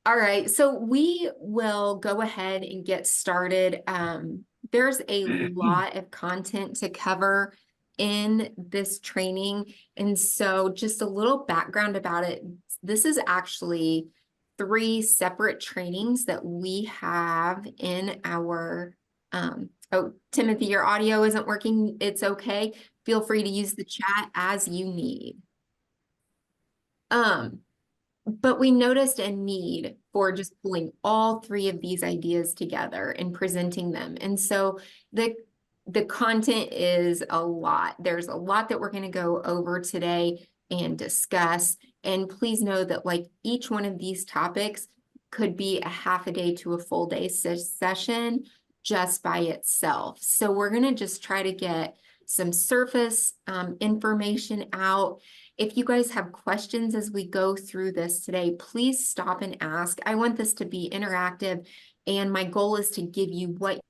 All right, so we will go ahead and get started. There's a lot of content to cover in this training. And so just a little background about it. This is actually 3 separate trainings that we have in our, oh, Timothy, your audio isn't working. It's okay. Feel free to use the chat as you need. But we noticed a need for just pulling all 3 of these ideas together and presenting them. And so the content is a lot. There's a lot that we're going to go over today and discuss. And please know that like each one of these topics could be a half a day to a full day session just by itself. So we're going to just try to get some surface information out. If you guys have questions as we go through this today, please stop and ask. I want this to be interactive, and my goal is to give you what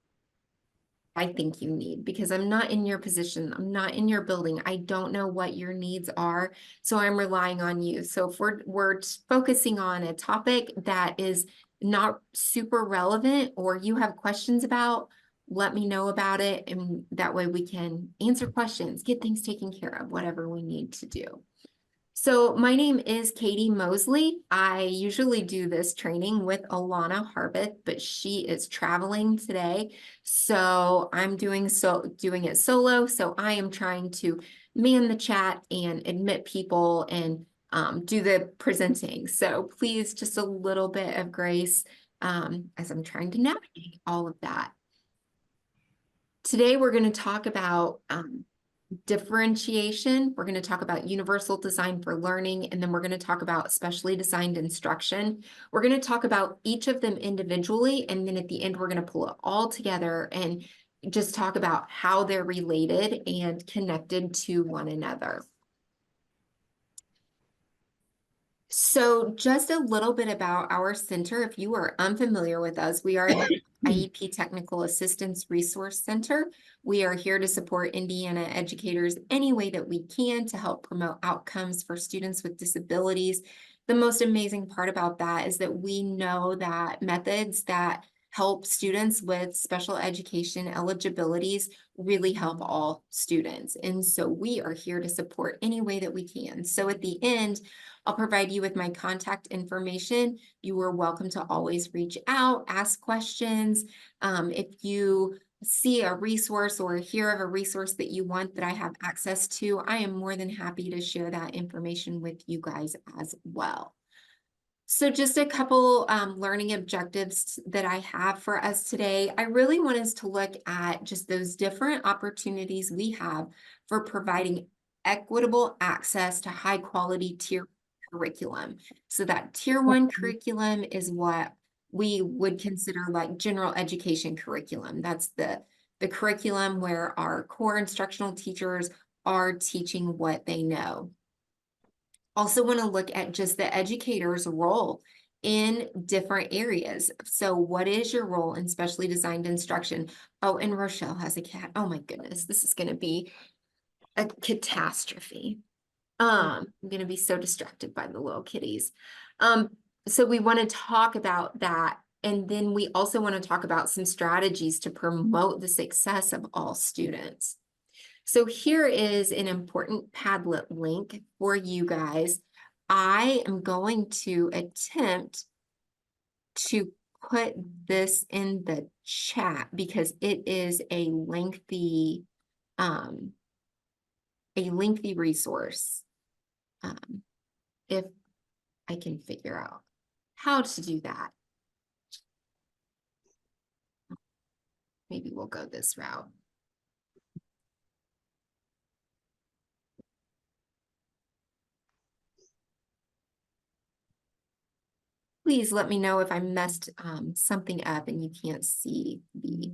I think you need, because I'm not in your position. I'm not in your building. I don't know what your needs are, so I'm relying on you. So if we're focusing on a topic that is not super relevant or you have questions about, let me know about it, and that way we can answer questions, get things taken care of, whatever we need to do. So my name is Katie Mosley. I usually do this training with Alana Harveth, but she is traveling today. So I'm doing it solo. So I am trying to man the chat and admit people and do the presenting. So please, just a little bit of grace as I'm trying to navigate all of that. Today, we're going to talk about differentiation. We're going to talk about universal design for learning, and then we're going to talk about specially designed instruction. We're going to talk about each of them individually, and then at the end, we're going to pull it all together and just talk about how they're related and connected to one another. So just a little bit about our center. If you are unfamiliar with us, we are the IEP Technical Assistance Resource Center. We are here to support Indiana educators any way that we can to help promote outcomes for students with disabilities. The most amazing part about that is that we know that methods that help students with special education eligibilities really help all students. And so we are here to support any way that we can. So at the end, I'll provide you with my contact information. You are welcome to always reach out, ask questions. If you see a resource or hear of a resource that you want that I have access to, I am more than happy to share that information with you guys as well. So just a couple learning objectives that I have for us today. I really want us to look at just those different opportunities we have for providing equitable access to high quality tier curriculum. So that tier 1 curriculum is what we would consider like general education curriculum. That's the curriculum where our core instructional teachers are teaching what they know. Also want to look at just the educator's role in different areas. So what is your role in specially designed instruction? Oh, and Rochelle has a cat. Oh my goodness, this is going to be a catastrophe. I'm going to be so distracted by the little kitties. So we want to talk about that. And then we also want to talk about some strategies to promote the success of all students. So here is an important Padlet link for you guys. I am going to attempt to put this in the chat because it is a lengthy resource. If I can figure out how to do that. Maybe we'll go this route. Please let me know if I messed something up and you can't see the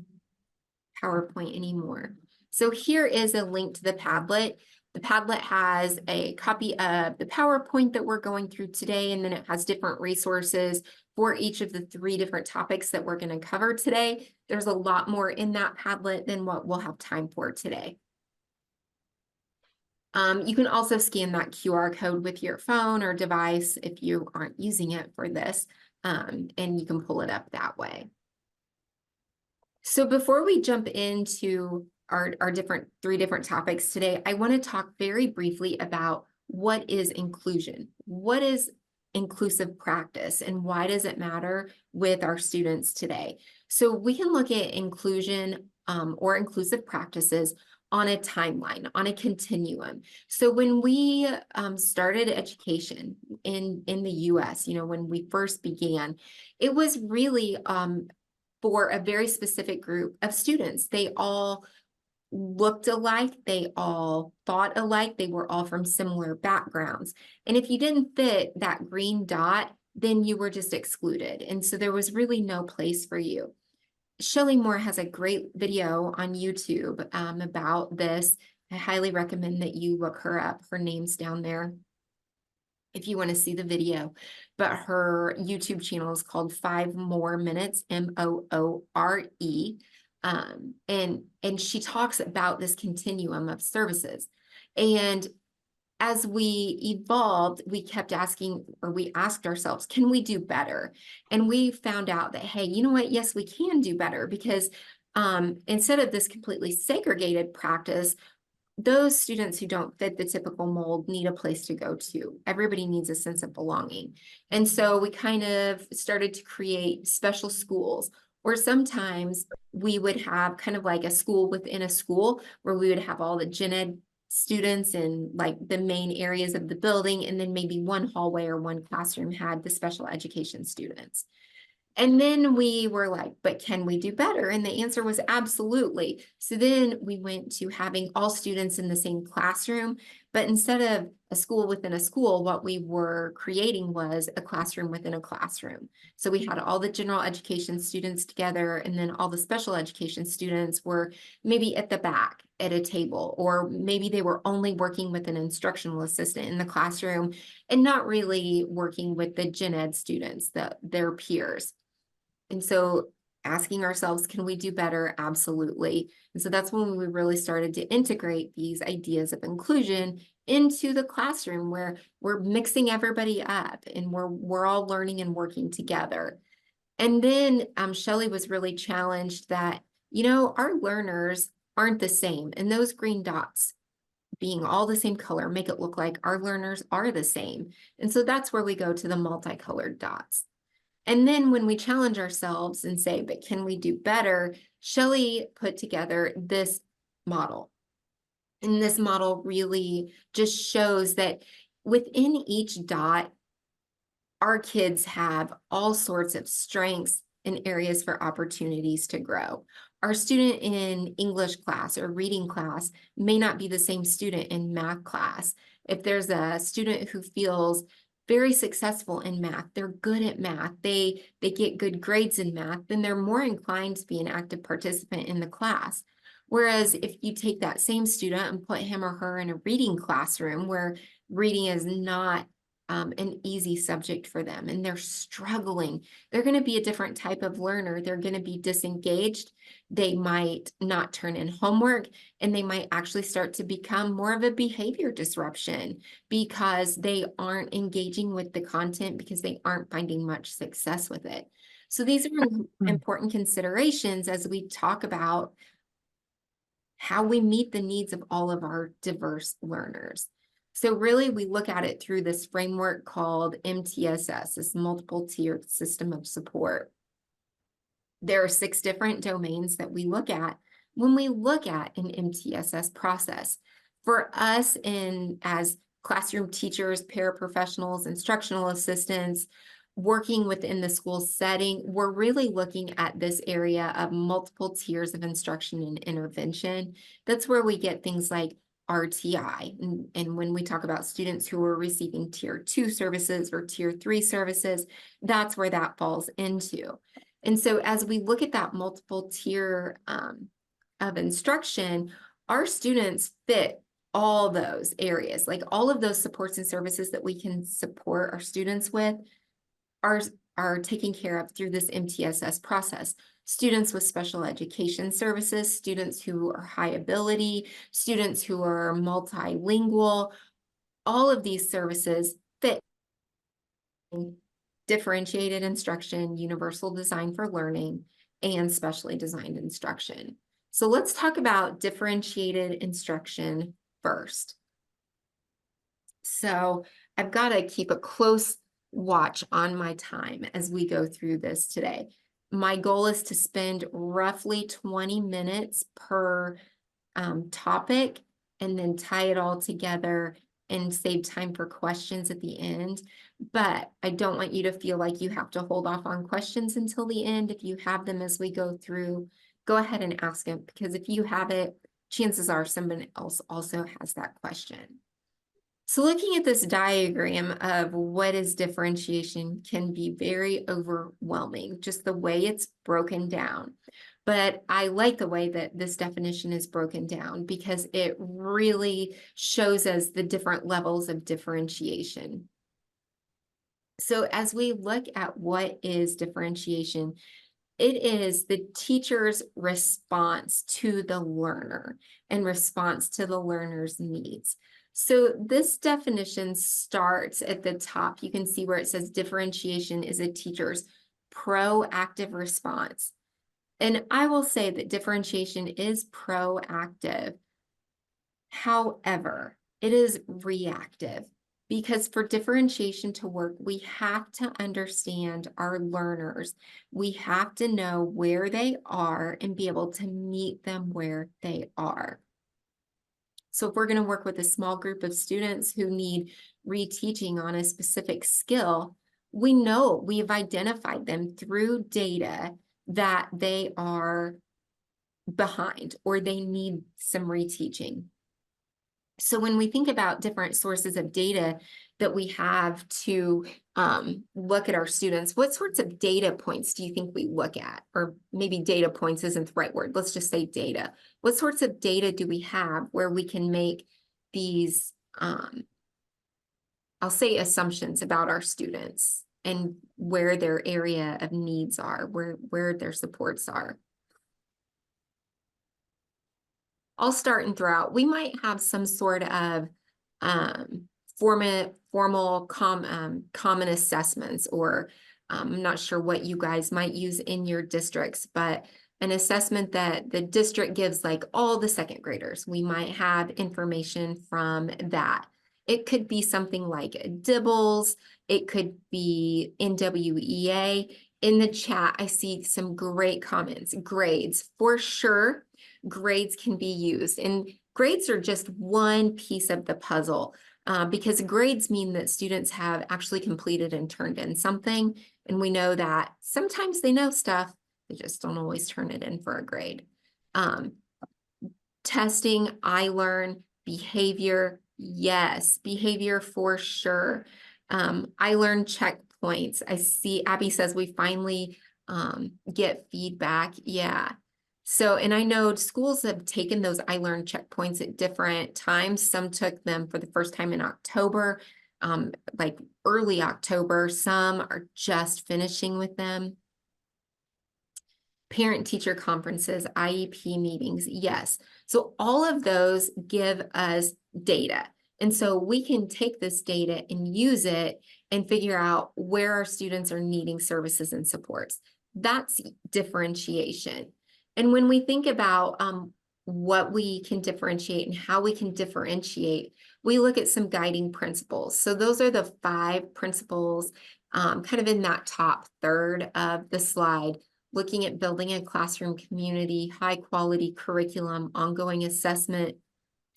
PowerPoint anymore. So here is a link to the Padlet. The Padlet has a copy of the PowerPoint that we're going through today, and then it has different resources for each of the 3 different topics that we're going to cover today. There's a lot more in that Padlet than what we'll have time for today. You can also scan that QR code with your phone or device if you aren't using it for this. and you can pull it up that way. So before we jump into our three different topics today, I want to talk very briefly about what is inclusion. What is inclusive practice and why does it matter with our students today? So we can look at inclusion or inclusive practices on a timeline, on a continuum. So when we started education in the US, when we first began, it was really for a very specific group of students. They all looked alike, they all thought alike, they were all from similar backgrounds. And if you didn't fit that green dot, then you were just excluded. And so there was really no place for you. Shelley Moore has a great video on YouTube about this. I highly recommend that you look her up. Her name's down there if you want to see the video. But her YouTube channel is called 5 More Minutes, Moore. And she talks about this continuum of services. And as we evolved, we kept asking, or we asked ourselves, can we do better? And we found out that, hey, you know what? Yes, we can do better, because instead of this completely segregated practice, those students who don't fit the typical mold need a place to go to. Everybody needs a sense of belonging. And so we kind of started to create special schools, or sometimes we would have kind of like a school within a school where we would have all the gen ed students in like the main areas of the building, and then maybe one hallway or one classroom had the special education students. And then we were like, but can we do better? And the answer was absolutely. So then we went to having all students in the same classroom, but instead of a school within a school, what we were creating was a classroom within a classroom. So we had all the general education students together, and then all the special education students were maybe at the back at a table, or maybe they were only working with an instructional assistant in the classroom and not really working with the gen ed students, their peers. And so asking ourselves, can we do better? Absolutely. And so that's when we really started to integrate these ideas of inclusion into the classroom, where we're mixing everybody up and we're all learning and working together. And then Shelley was really challenged that, our learners aren't the same. And those green dots being all the same color make it look like our learners are the same. And so that's where we go to the multicolored dots. And then when we challenge ourselves and say, but can we do better? Shelley put together this model. And this model really just shows that within each dot, our kids have all sorts of strengths and areas for opportunities to grow. Our student in English class or reading class may not be the same student in math class. If there's a student who feels very successful in math, they're good at math, they get good grades in math, then they're more inclined to be an active participant in the class. Whereas if you take that same student and put him or her in a reading classroom where reading is not an easy subject for them and they're struggling, they're going to be a different type of learner. They're going to be disengaged. They might not turn in homework, and they might actually start to become more of a behavior disruption because they aren't engaging with the content, because they aren't finding much success with it. So these are important considerations as we talk about how we meet the needs of all of our diverse learners. So really, we look at it through this framework called MTSS, this multiple tiered system of support. There are 6 different domains that we look at when we look at an MTSS process. For us, as classroom teachers, paraprofessionals, instructional assistants, working within the school setting, we're really looking at this area of multiple tiers of instruction and intervention. That's where we get things like RTI. And when we talk about students who are receiving tier 2 services or tier 3 services, that's where that falls into. And so as we look at that multiple tier of instruction, our students fit all those areas, like all of those supports and services that we can support our students with are taken care of through this MTSS process. Students with special education services, students who are high ability, students who are multilingual, all of these services fit differentiated instruction, universal design for learning, and specially designed instruction. So let's talk about differentiated instruction first. So I've got to keep a close watch on my time as we go through this today. My goal is to spend roughly 20 minutes per topic and then tie it all together and save time for questions at the end. But I don't want you to feel like you have to hold off on questions until the end. If you have them as we go through, go ahead and ask them, because if you have it, chances are someone else also has that question. So looking at this diagram of what is differentiation can be very overwhelming, just the way it's broken down. But I like the way that this definition is broken down because it really shows us the different levels of differentiation. So as we look at what is differentiation, it is the teacher's response to the learner and response to the learner's needs. So this definition starts at the top. You can see where it says differentiation is a teacher's proactive response. And I will say that differentiation is proactive. However, it is reactive, because for differentiation to work, we have to understand our learners. We have to know where they are and be able to meet them where they are. So if we're going to work with a small group of students who need reteaching on a specific skill, we know we've identified them through data that they are behind or they need some reteaching. So when we think about different sources of data that we have to look at our students, what sorts of data points do you think we look at? Or maybe data points isn't the right word. Let's just say data. What sorts of data do we have where we can make these, I'll say, assumptions about our students and where their area of needs are, where their supports are? I'll start and throw out. We might have some sort of formal common assessments, or I'm not sure what you guys might use in your districts, but an assessment that the district gives like all the second graders. We might have information from that. It could be something like DIBELS. It could be NWEA. In the chat, I see some great comments. Grades, for sure. Grades can be used, and grades are just one piece of the puzzle, because grades mean that students have actually completed and turned in something, and we know that sometimes they know stuff, they just don't always turn it in for a grade. Testing, I learn, behavior, yes, behavior for sure. I learn checkpoints. I see Abby says we finally get feedback. Yeah. So, and I know schools have taken those I Learn checkpoints at different times. Some took them for the first time in October, like early October. Some are just finishing with them. Parent-teacher conferences, IEP meetings, yes. So all of those give us data. And so we can take this data and use it and figure out where our students are needing services and supports. That's differentiation. And when we think about what we can differentiate and how we can differentiate, we look at some guiding principles. So those are the 5 principles kind of in that top third of the slide, looking at building a classroom community, high quality curriculum, ongoing assessment,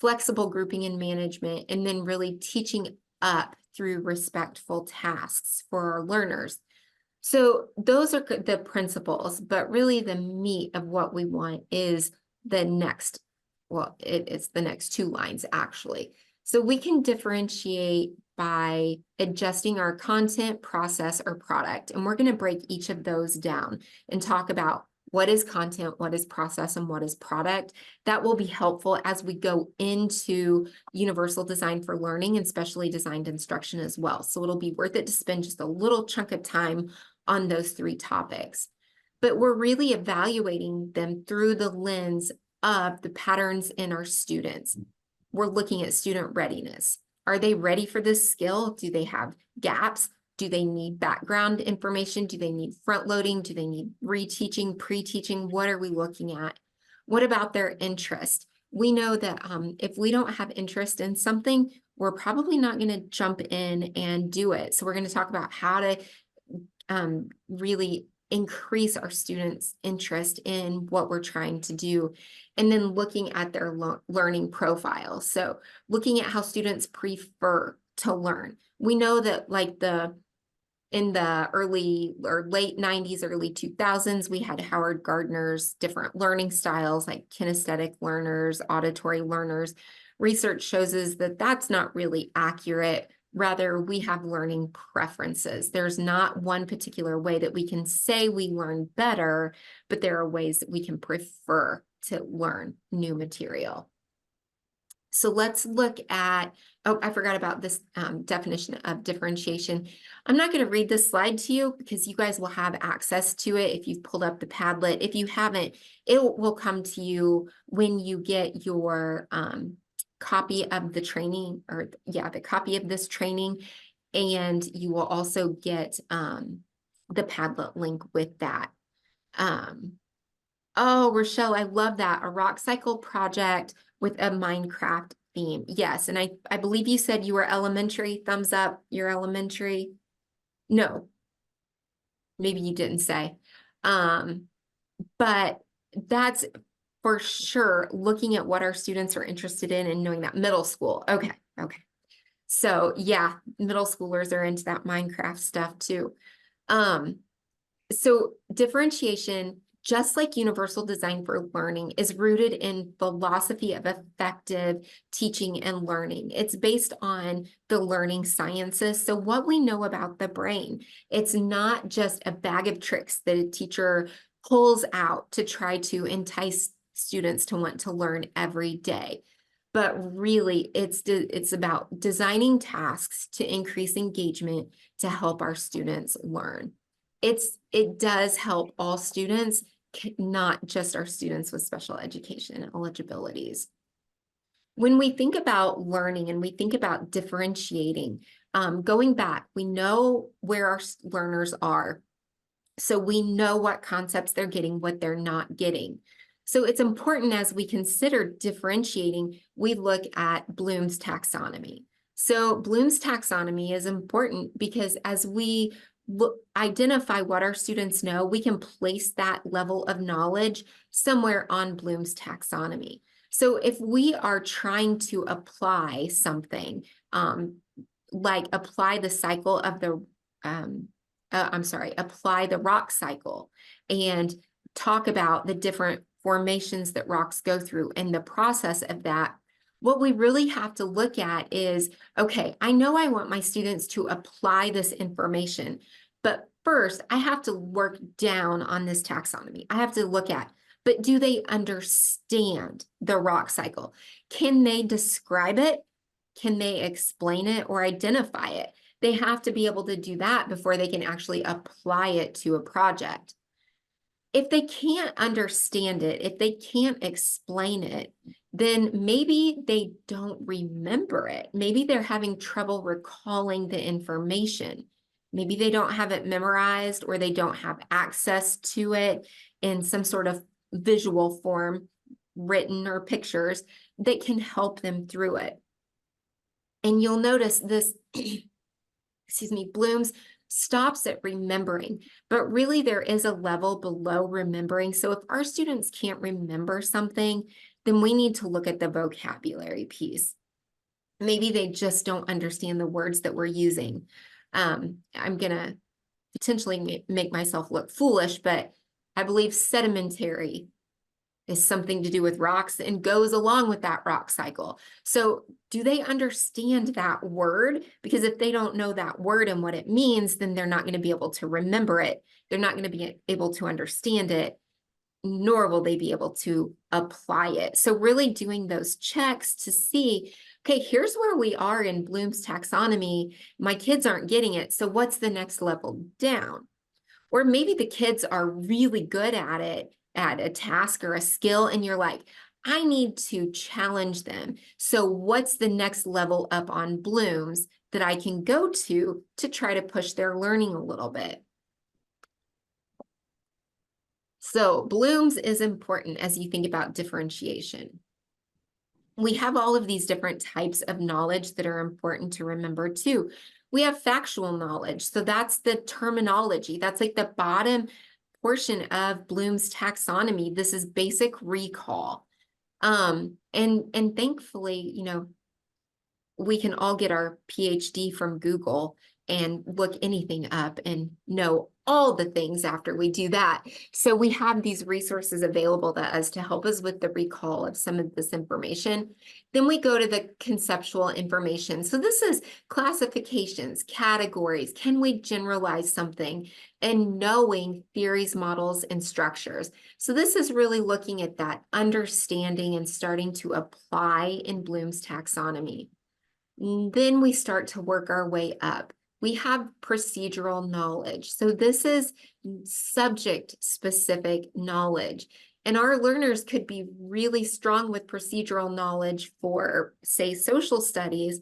flexible grouping and management, and then really teaching up through respectful tasks for our learners. So those are the principles, but really the meat of what we want is the next, well, it's the next 2 lines actually. So we can differentiate by adjusting our content, process, or product. And we're going to break each of those down and talk about what is content, what is process, and what is product. That will be helpful as we go into universal design for learning and specially designed instruction as well. So it'll be worth it to spend just a little chunk of time on those 3 topics. But we're really evaluating them through the lens of the patterns in our students. We're looking at student readiness. Are they ready for this skill? Do they have gaps? Do they need background information? Do they need front loading? Do they need reteaching, pre-teaching? What are we looking at? What about their interest? We know that if we don't have interest in something, we're probably not going to jump in and do it. So we're going to talk about how to really increase our students' interest in what we're trying to do. And then looking at their learning profile. So looking at how students prefer to learn. We know that like in the early or late 90s, early 2000s, we had Howard Gardner's different learning styles like kinesthetic learners, auditory learners. Research shows us that that's not really accurate. Rather, we have learning preferences. There's not one particular way that we can say we learn better, but there are ways that we can prefer to learn new material. So let's look at, oh, I forgot about this definition of differentiation. I'm not going to read this slide to you because you guys will have access to it if you've pulled up the Padlet. If you haven't, it will come to you when you get your copy of the training, or yeah, the copy of this training, and you will also get the Padlet link with that. Oh, Rochelle, I love that. A rock cycle project with a Minecraft theme. Yes, and I believe you said you were elementary. Thumbs up, you're elementary. No, maybe you didn't say. But that's for sure looking at what our students are interested in and knowing that. Middle school. Okay. So yeah, middle schoolers are into that Minecraft stuff too. So differentiation, just like universal design for learning, is rooted in philosophy of effective teaching and learning. It's based on the learning sciences. So what we know about the brain, it's not just a bag of tricks that a teacher pulls out to try to entice students to want to learn every day. But really, it's about designing tasks to increase engagement to help our students learn. It does help all students, not just our students with special education eligibilities. When we think about learning and we think about differentiating, going back, we know where our learners are. So we know what concepts they're getting, what they're not getting. So it's important as we consider differentiating, we look at Bloom's taxonomy. So Bloom's taxonomy is important because as we identify what our students know, we can place that level of knowledge somewhere on Bloom's taxonomy. So if we are trying to apply something, like apply the cycle of the, apply the rock cycle and talk about the different formations that rocks go through and the process of that, what we really have to look at is, okay, I know I want my students to apply this information, but first I have to work down on this taxonomy. I have to look at, but do they understand the rock cycle? Can they describe it? Can they explain it or identify it? They have to be able to do that before they can actually apply it to a project. If they can't understand it, if they can't explain it, then maybe they don't remember it. Maybe they're having trouble recalling the information. Maybe they don't have it memorized or they don't have access to it in some sort of visual form, written or pictures that can help them through it. And you'll notice this, excuse me, Bloom's stops at remembering, but really there is a level below remembering. So if our students can't remember something, then we need to look at the vocabulary piece. Maybe they just don't understand the words that we're using. I'm gonna potentially make myself look foolish, but I believe sedimentary is something to do with rocks and goes along with that rock cycle. So do they understand that word? Because if they don't know that word and what it means, then they're not going to be able to remember it. They're not going to be able to understand it, nor will they be able to apply it. So really doing those checks to see, okay, here's where we are in Bloom's taxonomy. My kids aren't getting it. So what's the next level down? Or maybe the kids are really good at it, at a task or a skill, and you're like, I need to challenge them. So what's the next level up on Bloom's that I can go to try to push their learning a little bit? So Bloom's is important as you think about differentiation. We have all of these different types of knowledge that are important to remember too. We have factual knowledge. So that's the terminology. That's like the bottom portion of Bloom's taxonomy. This is basic recall. And thankfully, you know, we can all get our PhD from Google and look anything up and know all the things after we do that. So we have these resources available to us to help us with the recall of some of this information. Then we go to the conceptual information. So this is classifications, categories. Can we generalize something? And knowing theories, models, and structures. So this is really looking at that understanding and starting to apply in Bloom's taxonomy. Then we start to work our way up. We have procedural knowledge. So this is subject-specific knowledge. And our learners could be really strong with procedural knowledge for, say, social studies.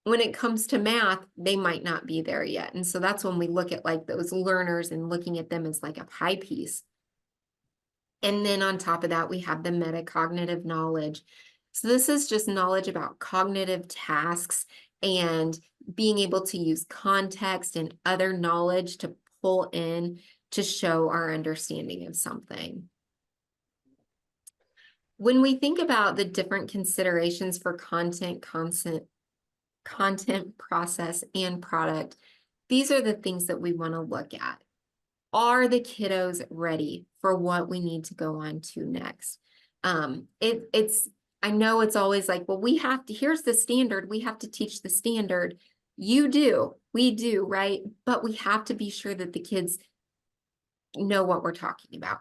When it comes to math, they might not be there yet. And so that's when we look at like those learners and looking at them as like a pie piece. And then on top of that, we have the metacognitive knowledge. So this is just knowledge about cognitive tasks and being able to use context and other knowledge to pull in to show our understanding of something. When we think about the different considerations for content, process, and product, these are the things that we want to look at. Are the kiddos ready for what we need to go on to next? I know it's always like, well, we have to, here's the standard, we have to teach the standard. You do, we do, right? But we have to be sure that the kids know what we're talking about.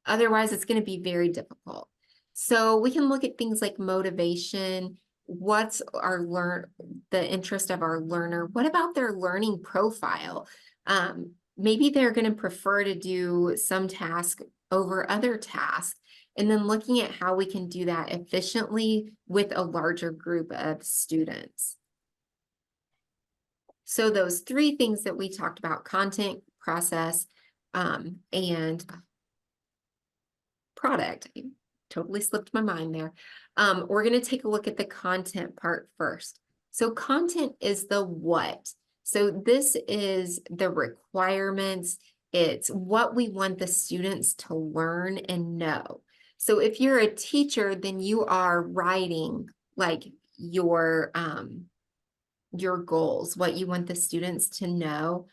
Otherwise, it's going to be very difficult. So we can look at things like motivation. What's the interest of our learner? What about their learning profile? Maybe they're going to prefer to do some task over other tasks. And then looking at how we can do that efficiently with a larger group of students. So those three things that we talked about, content, process, and product. I totally slipped my mind there. We're going to take a look at the content part first. So content is the what. So this is the requirements. It's what we want the students to learn and know. So if you're a teacher, then you are writing like your goals, what you want the students to know.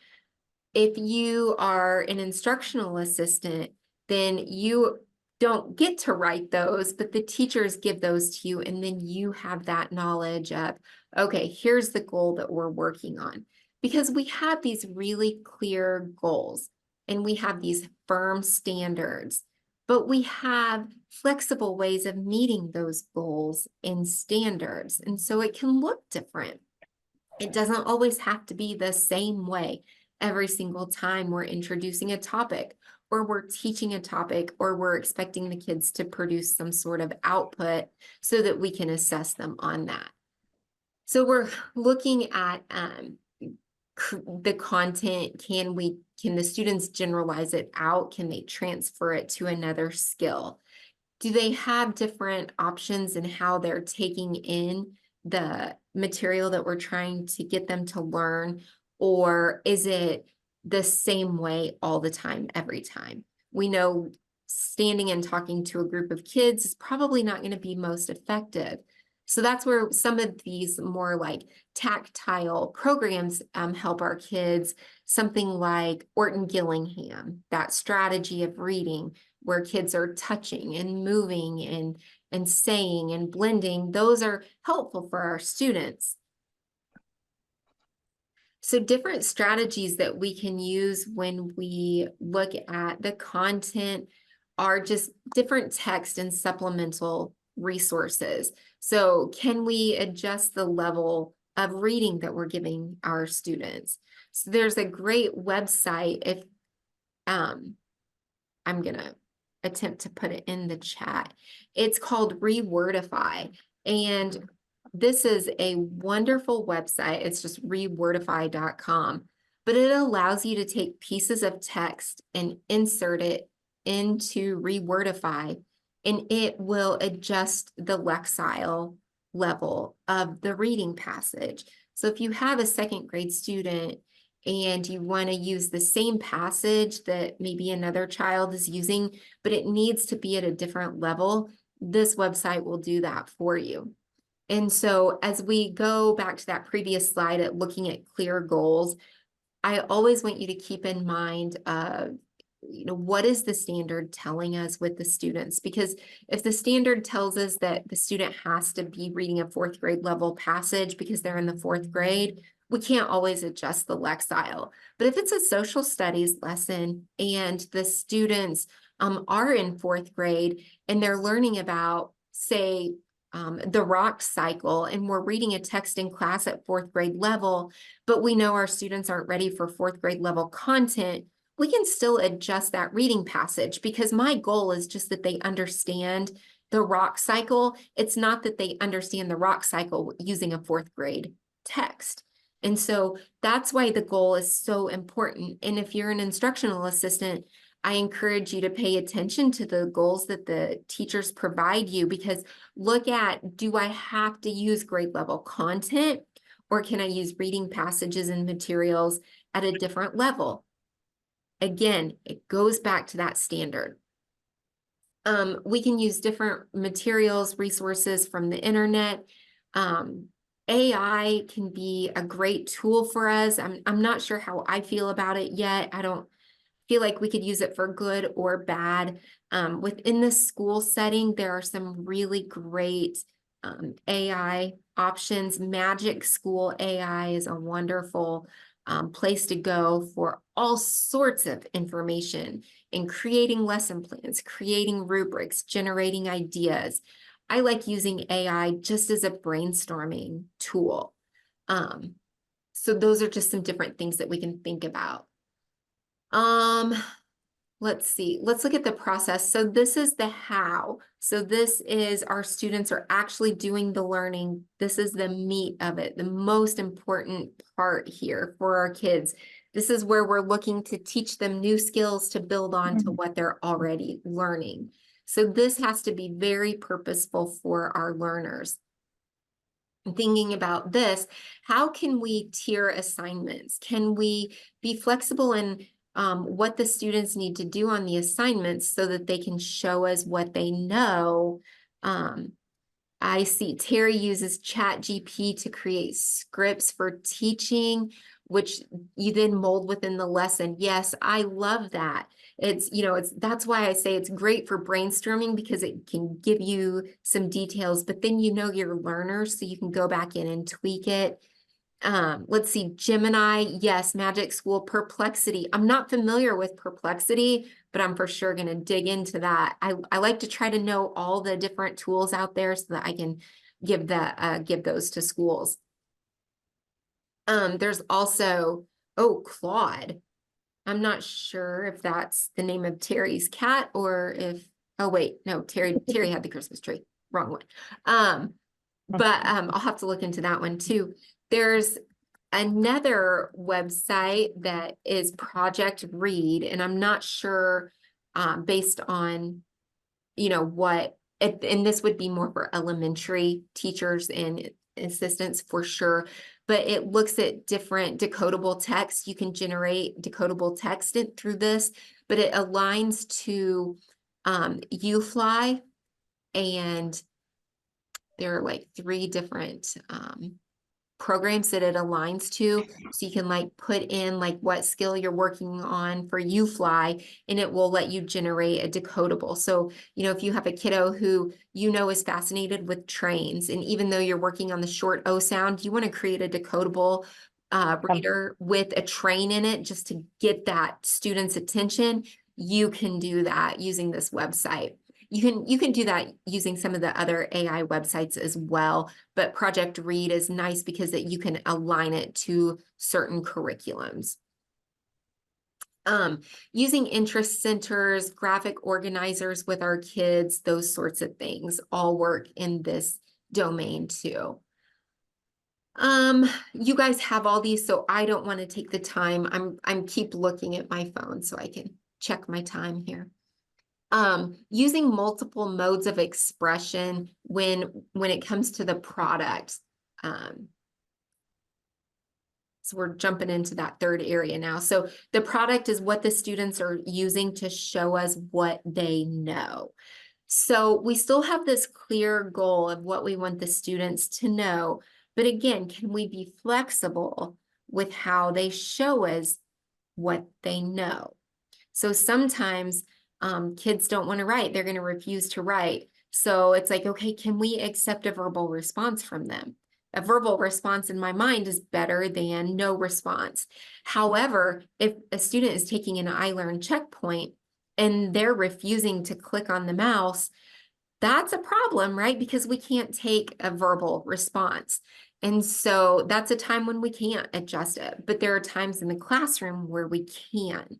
If you are an instructional assistant, then you don't get to write those, but the teachers give those to you, and then you have that knowledge of, okay, here's the goal that we're working on. Because we have these really clear goals, and we have these firm standards, but we have flexible ways of meeting those goals and standards, and so it can look different. It doesn't always have to be the same way every single time we're introducing a topic, or we're teaching a topic, or we're expecting the kids to produce some sort of output so that we can assess them on that. So we're looking at the content. Can the students generalize it out? Can they transfer it to another skill? Do they have different options in how they're taking in the material that we're trying to get them to learn? Or is it the same way all the time, every time? We know standing and talking to a group of kids is probably not going to be most effective. So that's where some of these more like tactile programs help our kids. Something like Orton Gillingham, that strategy of reading, where kids are touching and moving and saying and blending. Those are helpful for our students. So different strategies that we can use when we look at the content are just different text and supplemental resources. So can we adjust the level of reading that we're giving our students? So there's a great website. If I'm gonna attempt to put it in the chat. It's called Rewordify. And this is a wonderful website. It's just rewordify.com. But it allows you to take pieces of text and insert it into Rewordify, and it will adjust the Lexile level of the reading passage. So if you have a second grade student and you want to use the same passage that maybe another child is using, but it needs to be at a different level, this website will do that for you. And so as we go back to that previous slide at looking at clear goals, I always want you to keep in mind, what is the standard telling us with the students? Because if the standard tells us that the student has to be reading a 4th grade level passage because they're in the 4th grade, we can't always adjust the Lexile. But if it's a social studies lesson and the students are in 4th grade and they're learning about, say, the rock cycle, and we're reading a text in class at 4th grade level, but we know our students aren't ready for 4th grade level content, we can still adjust that reading passage, because my goal is just that they understand the rock cycle. It's not that they understand the rock cycle using a 4th grade text. And so that's why the goal is so important. And if you're an instructional assistant, I encourage you to pay attention to the goals that the teachers provide you, because look at, do I have to use grade level content, or can I use reading passages and materials at a different level? Again, it goes back to that standard. We can use different materials, resources from the internet. AI can be a great tool for us. I'm not sure how I feel about it yet. I don't feel like we could use it for good or bad. Within the school setting, there are some really great AI options. Magic School AI is a wonderful place to go for all sorts of information in creating lesson plans, creating rubrics, generating ideas. I like using AI just as a brainstorming tool. So those are just some different things that we can think about. Let's see, let's look at the process. So this is the how. So this is our students are actually doing the learning. This is the meat of it, the most important part here for our kids. This is where we're looking to teach them new skills to build on to what they're already learning. So this has to be very purposeful for our learners. Thinking about this, how can we tier assignments? Can we be flexible in what the students need to do on the assignments so that they can show us what they know? I see Terry uses ChatGPT to create scripts for teaching, which you then mold within the lesson. Yes, I love that. That's why I say it's great for brainstorming, because it can give you some details, but then you know your learners, so you can go back in and tweak it. Let's see, Gemini, yes, Magic School, Perplexity. I'm not familiar with Perplexity, but I'm for sure going to dig into that. I like to try to know all the different tools out there so that I can give those to schools. There's also, Claude. I'm not sure if that's the name of Terry's cat, or if, oh wait, no, Terry had the Christmas tree, wrong one. But I'll have to look into that one too. There's another website that is Project Read, and I'm not sure based on, and this would be more for elementary teachers and assistants for sure, but it looks at different decodable text. You can generate decodable text through this, but it aligns to UFly, and there are like 3 different programs that it aligns to. So you can like put in like what skill you're working on for UFly, and it will let you generate a decodable. So, if you have a kiddo who is fascinated with trains, and even though you're working on the short O sound, you want to create a decodable reader with a train in it just to get that student's attention, you can do that using this website. You can do that using some of the other AI websites as well, but Project Read is nice because you can align it to certain curriculums. Using interest centers, graphic organizers with our kids, those sorts of things all work in this domain too. You guys have all these, so I don't want to take the time. I'm keep looking at my phone so I can check my time here. Using multiple modes of expression when it comes to the product. So we're jumping into that third area now. So the product is what the students are using to show us what they know. So we still have this clear goal of what we want the students to know. But again, can we be flexible with how they show us what they know? So sometimes kids don't want to write. They're going to refuse to write. So it's like, okay, can we accept a verbal response from them? A verbal response in my mind is better than no response. However, if a student is taking an iLearn checkpoint and they're refusing to click on the mouse, that's a problem, right? Because we can't take a verbal response. And so that's a time when we can't adjust it. But there are times in the classroom where we can.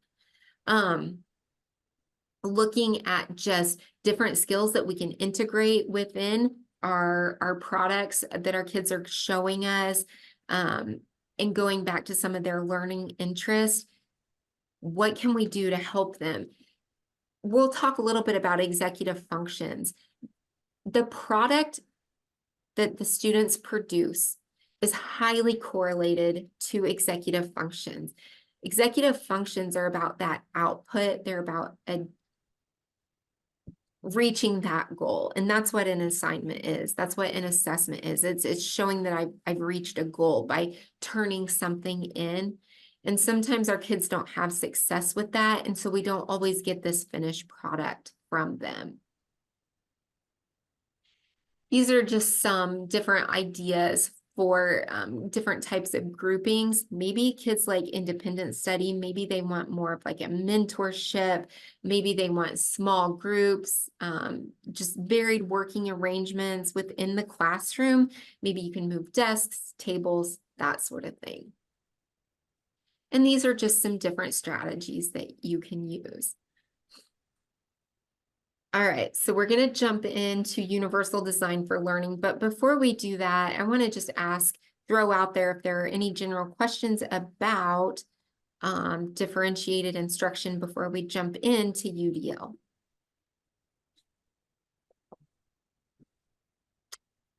Looking at just different skills that we can integrate within our products that our kids are showing us, and going back to some of their learning interests. What can we do to help them? We'll talk a little bit about executive functions. The product that the students produce is highly correlated to executive functions. Executive functions are about that output. They're about reaching that goal. And that's what an assignment is. That's what an assessment is. It's showing that I've reached a goal by turning something in. And sometimes our kids don't have success with that. And so we don't always get this finished product from them. These are just some different ideas for different types of groupings. Maybe kids like independent study, maybe they want more of like a mentorship, maybe they want small groups, just varied working arrangements within the classroom. Maybe you can move desks, tables, that sort of thing. And these are just some different strategies that you can use. All right, so we're going to jump into universal design for learning. But before we do that, I want to just throw out there if there are any general questions about differentiated instruction before we jump into UDL.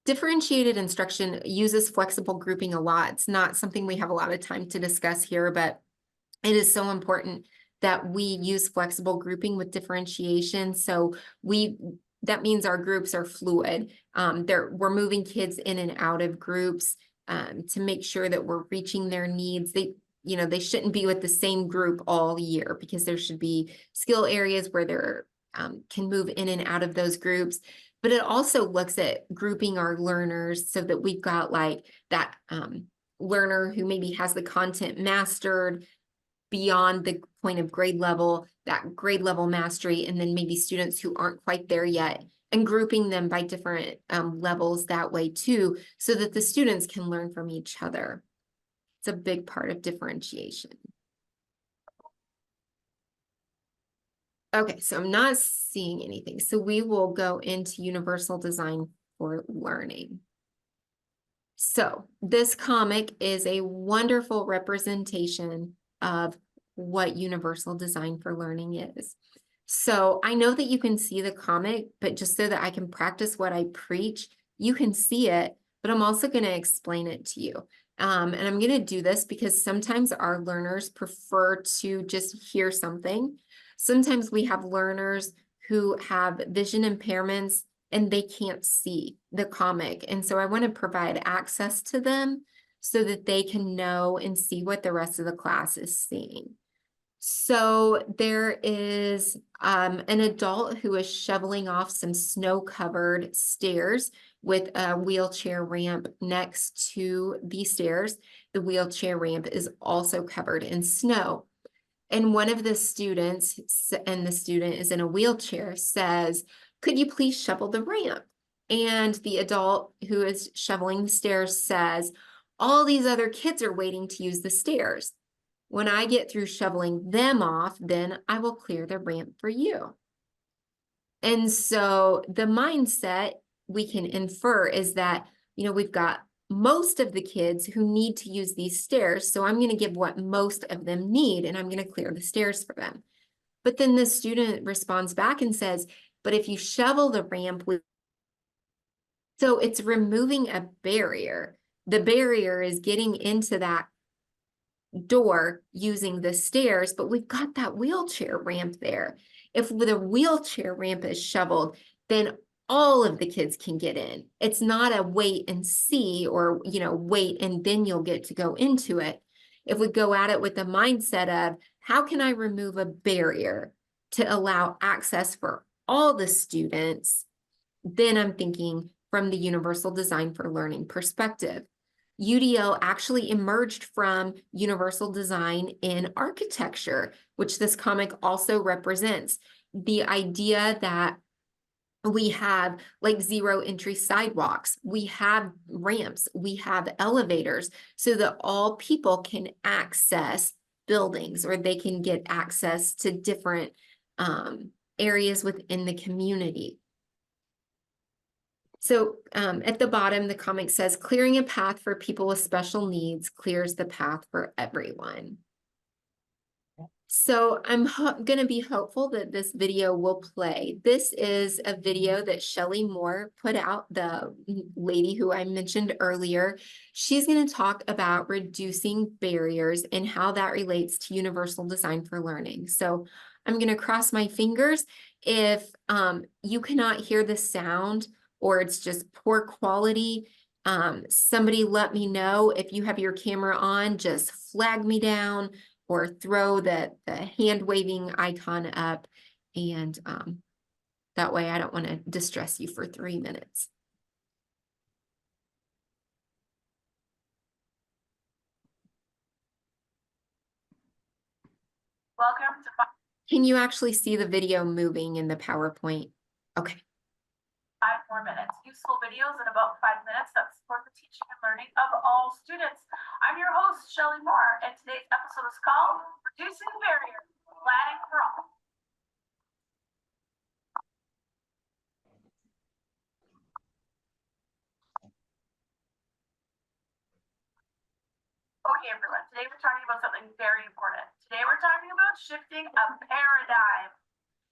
Differentiated instruction uses flexible grouping a lot. It's not something we have a lot of time to discuss here, but it is so important that we use flexible grouping with differentiation. So that means our groups are fluid. We're moving kids in and out of groups to make sure that we're reaching their needs. They shouldn't be with the same group all year because there should be skill areas where they're can move in and out of those groups. But it also looks at grouping our learners so that we've got like that learner who maybe has the content mastered beyond the point of grade level, that grade level mastery, and then maybe students who aren't quite there yet, and grouping them by different levels that way too, so that the students can learn from each other. It's a big part of differentiation. Okay, so I'm not seeing anything. So we will go into universal design for learning. So this comic is a wonderful representation of what universal design for learning is. So I know that you can see the comic, but just so that I can practice what I preach, you can see it, but I'm also going to explain it to you. And I'm going to do this because sometimes our learners prefer to just hear something. Sometimes we have learners who have vision impairments and they can't see the comic. And so I want to provide access to them so that they can know and see what the rest of the class is seeing. So there is an adult who is shoveling off some snow-covered stairs with a wheelchair ramp next to the stairs. The wheelchair ramp is also covered in snow. And one of the students, and the student is in a wheelchair, says, "Could you please shovel the ramp?" And the adult who is shoveling the stairs says, "All these other kids are waiting to use the stairs." When I get through shoveling them off, then I will clear the ramp for you. And so the mindset we can infer is that, we've got most of the kids who need to use these stairs. So I'm going to give what most of them need, and I'm going to clear the stairs for them. But then the student responds back and says, but if you shovel the ramp, so it's removing a barrier. The barrier is getting into that door using the stairs, but we've got that wheelchair ramp there. If the wheelchair ramp is shoveled, then all of the kids can get in. It's not a wait and see, or, wait and then you'll get to go into it. If we go at it with the mindset of, how can I remove a barrier to allow access for all the students? Then I'm thinking from the Universal Design for Learning perspective. UDL actually emerged from universal design in architecture, which this comic also represents. The idea that we have like zero entry sidewalks, we have ramps, we have elevators, so that all people can access buildings, or they can get access to different areas within the community. So at the bottom, the comic says, clearing a path for people with special needs clears the path for everyone. So I'm going to be hopeful that this video will play. This is a video that Shelley Moore put out, the lady who I mentioned earlier. She's going to talk about reducing barriers and how that relates to universal design for learning. So I'm going to cross my fingers. If you cannot hear the sound, or it's just poor quality, somebody let me know. If you have your camera on, just flag me down, or throw the hand waving icon up, and that way I don't want to distress you for 3 minutes. Welcome to. Can you actually see the video moving in the PowerPoint? Okay. 5 more minutes. Useful videos in about 5 minutes that support the teaching and learning of all students. I'm your host, Shelley Moore, and today's episode is called Reducing the Barrier, Planning for All. Okay, everyone, today we're talking about something very important. Today we're talking about shifting a paradigm.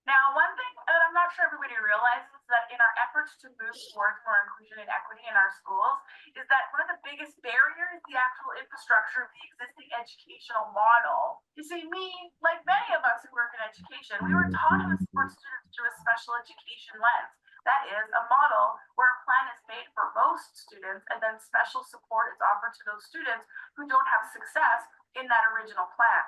Now, one thing that I'm not sure everybody realizes is that in our efforts to move towards more inclusion and equity in our schools, is that one of the biggest barriers is the actual infrastructure of the existing educational model. You see, me, like many of us who work in education, we were taught how to support students through a special education lens. That is a model where a plan is made for most students, and then special support is offered to those students who don't have success in that original plan.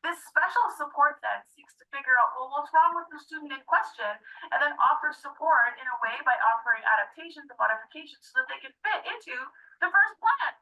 This special support then seeks to figure out, well, what's wrong with the student in question, and then offer support in a way by offering adaptations and modifications so that they can fit into the first plan.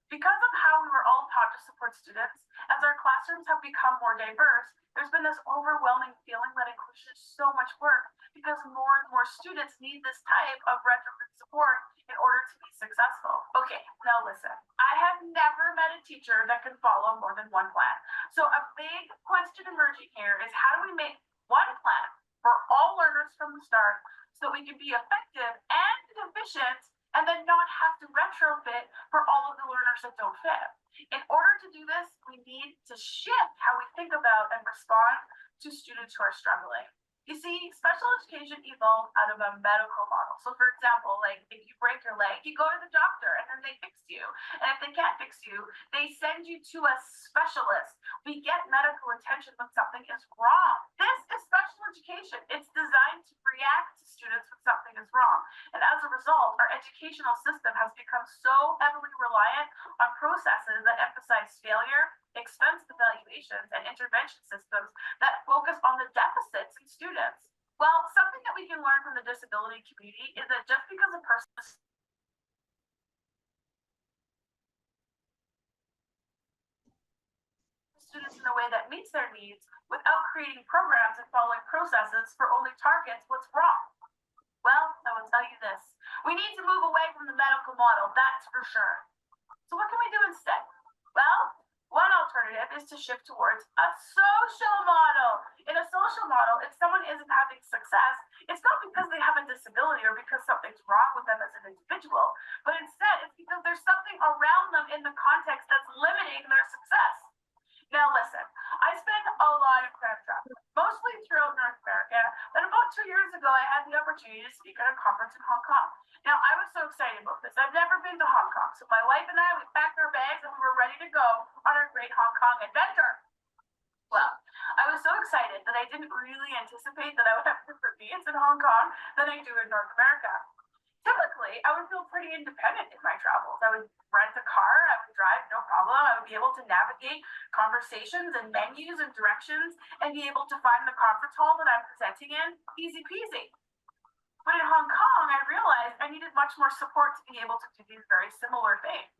Because of how we were all taught to support students, as our classrooms have become more diverse, there's been this overwhelming feeling that inclusion is so much work, because more and more students need this type of retrofit support in order to be successful. Okay, now listen, I have never met a teacher that can follow more than one plan. So a big question emerging here is, how do we make one plan for all learners from the start so that we can be effective and efficient, and then not have to retrofit for all of the learners that don't fit? In order to do this, we need to shift how we think about and respond to students who are struggling. You see, special education evolved out of a medical model. So for example, like if you break your leg, you go to the doctor and then they fix you. And if they can't fix you, they send you to a specialist. We get medical attention when something is wrong. This is special education. It's designed to react to students when something is wrong. And as a result, our educational system has become so heavily reliant on processes that emphasize failure, expense evaluations, and intervention systems that focus on the deficits in students. Well, something that we can learn from the disability community is that just because a person students in a way that meets their needs without creating programs and following processes for only targets what's wrong. Well, I will tell you this. We need to move away from the medical model, that's for sure. So what can we do instead? Well, one alternative is to shift towards a social model. In a social model, if someone isn't having success, it's not because they have a disability or because something's wrong with them as an individual, but instead it's because there's something around them in the context that's limiting their success. Now listen, I spend a lot of time traveling, mostly throughout North America, but about 2 years ago I had the opportunity to speak at a conference in Hong Kong. Now I was so excited about this. I've never been to Hong Kong, so my wife and I, we packed our bags and we were ready to go on our great Hong Kong adventure. Well, I was so excited that I didn't really anticipate that I would have different needs in Hong Kong than I do in North America. Typically, I would feel pretty independent in my travels. I would rent a car, I would drive, no problem. I would be able to navigate conversations and menus and directions and be able to find the conference hall that I'm presenting in, easy peasy. But in Hong Kong, I realized I needed much more support to be able to do these very similar things.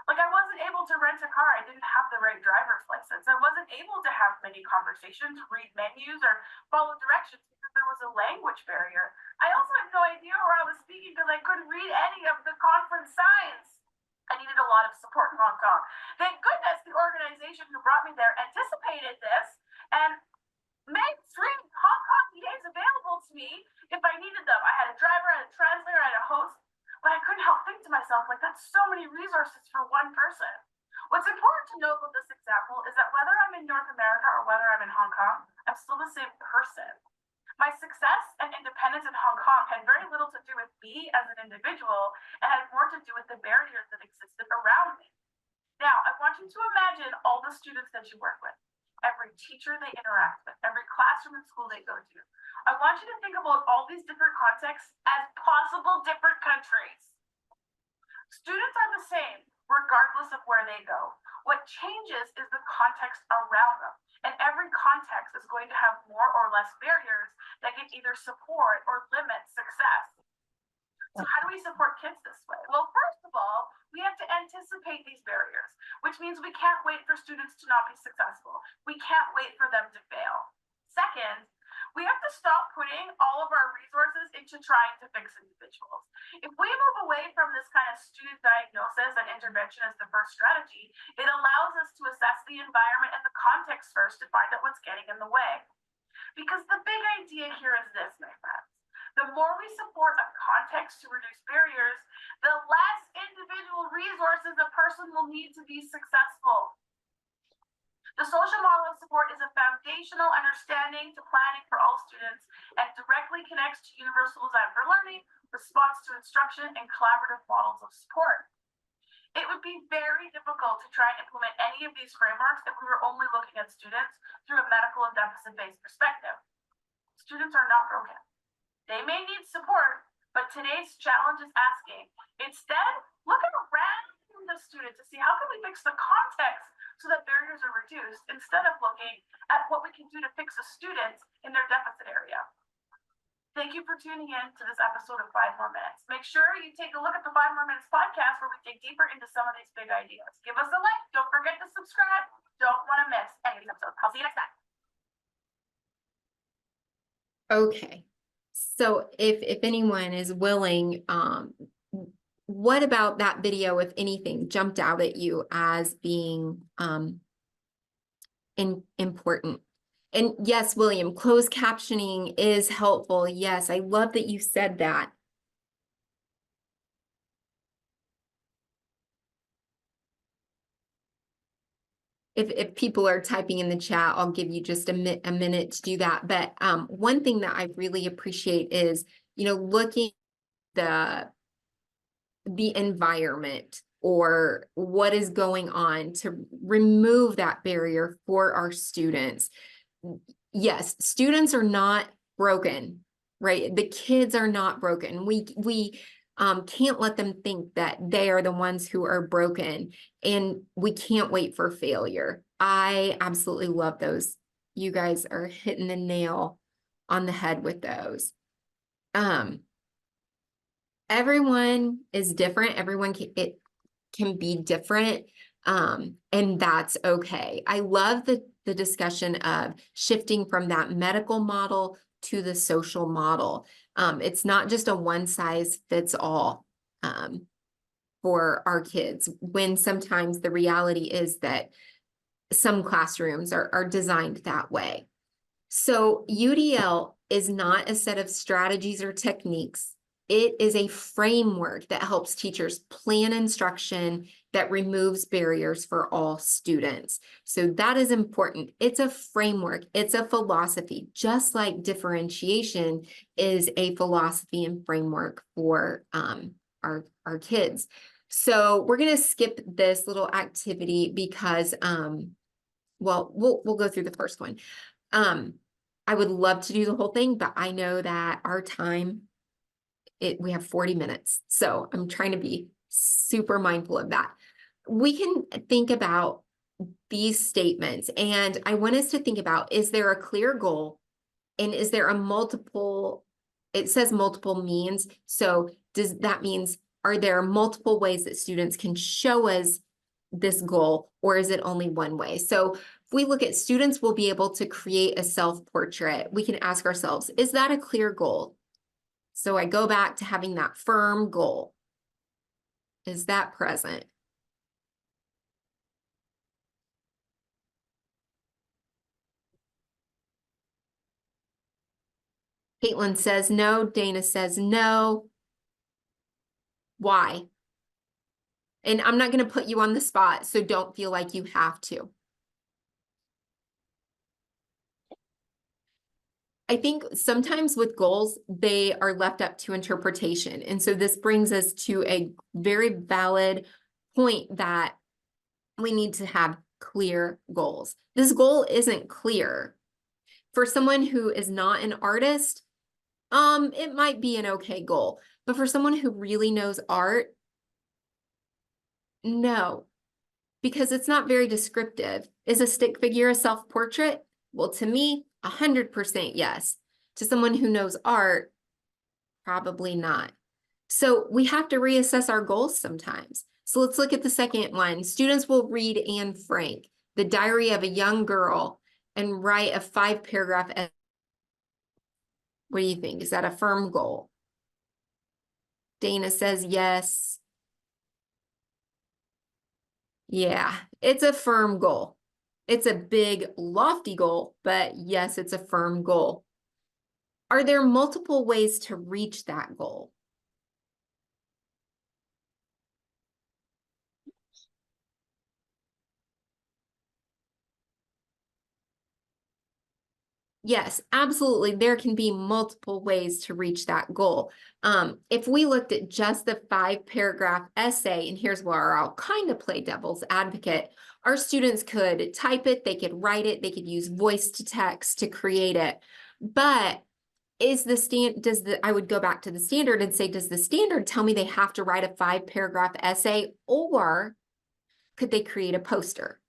Like I wasn't able to rent a car. I didn't have the right driver's license. I wasn't able to have many conversations, read menus, or follow directions because there was a language barrier. I also had no idea where I was speaking because I couldn't read any of the conference signs. I needed a lot of support in Hong Kong. Thank goodness the organization who brought me there anticipated this and made free Hong Kong EAs available to me if I needed them. I had a driver, I had a translator, I had a host. But I couldn't help think to myself, like, that's so many resources for one person. What's important to note with this example is that whether I'm in North America or whether I'm in Hong Kong, I'm still the same person. My success and independence in Hong Kong had very little to do with me as an individual and had more to do with the barriers that existed around me. Now, I want you to imagine all the students that you work with, every teacher they interact with, every classroom and school they go to. I want you to think about all these different contexts as possible different countries. Students are the same regardless of where they go. What changes is the context around them. And every context is going to have more or less barriers that can either support or limit success. So how do we support kids this way? Well, first of all, we have to anticipate these barriers, which means we can't wait for students to not be successful. We can't wait for them to fail. Second, we have to stop putting all of our resources into trying to fix individuals. If we move away from this kind of student diagnosis and intervention as the first strategy, it allows us to assess the environment and the context first to find out what's getting in the way. Because the big idea here is this, my friends. The more we support a context to reduce barriers, the less individual resources a person will need to be successful. The social model of support is a foundational understanding to planning for all students and directly connects to universal design for learning, response to instruction, and collaborative models of support. It would be very difficult to try and implement any of these frameworks if we were only looking at students through a medical and deficit-based perspective. Students are not broken. They may need support, but today's challenge is asking, instead, look around the student to see how can we fix the context so that barriers are reduced instead of looking at what we can do to fix a student in their deficit area. Thank you for tuning in to this episode of 5 More Minutes. Make sure you take a look at the 5 More Minutes podcast where we dig deeper into some of these big ideas. Give us a like. Don't forget to subscribe. Don't want to miss any of these episodes. I'll see you next time. Okay. So if anyone is willing, what about that video, if anything, jumped out at you as being important? And yes, William, closed captioning is helpful. Yes, I love that you said that. If people are typing in the chat, I'll give you just a minute to do that. But one thing that I really appreciate is, looking at the environment or what is going on to remove that barrier for our students. Yes, students are not broken, right? The kids are not broken. We can't let them think that they are the ones who are broken, and we can't wait for failure. I absolutely love those. You guys are hitting the nail on the head with those. Everyone is different. Everyone can be different, and that's okay. I love the discussion of shifting from that medical model to the social model. It's not just a one size fits all. for our kids, when sometimes the reality is that some classrooms are designed that way. So UDL is not a set of strategies or techniques. It is a framework that helps teachers plan instruction that removes barriers for all students. So that is important. It's a framework. It's a philosophy, just like differentiation is a philosophy and framework for our kids. So we're going to skip this little activity because, well, we'll go through the first one. I would love to do the whole thing, but I know that our time, we have 40 minutes. So I'm trying to be super mindful of that. We can think about these statements, and I want us to think about, is there a clear goal? And is there a multiple, it says multiple means. So does that means, are there multiple ways that students can show us this goal, or is it only one way? So if we look at students will be able to create a self-portrait, we can ask ourselves, is that a clear goal? So I go back to having that firm goal. Is that present? Caitlin says no. Dana says no. Why? And I'm not going to put you on the spot, so don't feel like you have to. I think sometimes with goals, they are left up to interpretation. And so this brings us to a very valid point that we need to have clear goals. This goal isn't clear. For someone who is not an artist, it might be an okay goal. But for someone who really knows art, no, because it's not very descriptive. Is a stick figure a self-portrait? Well, to me, 100% yes. To someone who knows art, probably not. So we have to reassess our goals sometimes. So let's look at the second one. Students will read Anne Frank, The Diary of a Young Girl, and write a 5-paragraph essay. What do you think? Is that a firm goal? Dana says yes. Yeah, it's a firm goal. It's a big, lofty goal, but yes, it's a firm goal. Are there multiple ways to reach that goal? Yes, absolutely. There can be multiple ways to reach that goal. If we looked at just the 5-paragraph essay, and here's where I'll kind of play devil's advocate, our students could type it, they could write it, they could use voice to text to create it. But I would go back to the standard and say, does the standard tell me they have to write a 5-paragraph essay, or could they create a poster?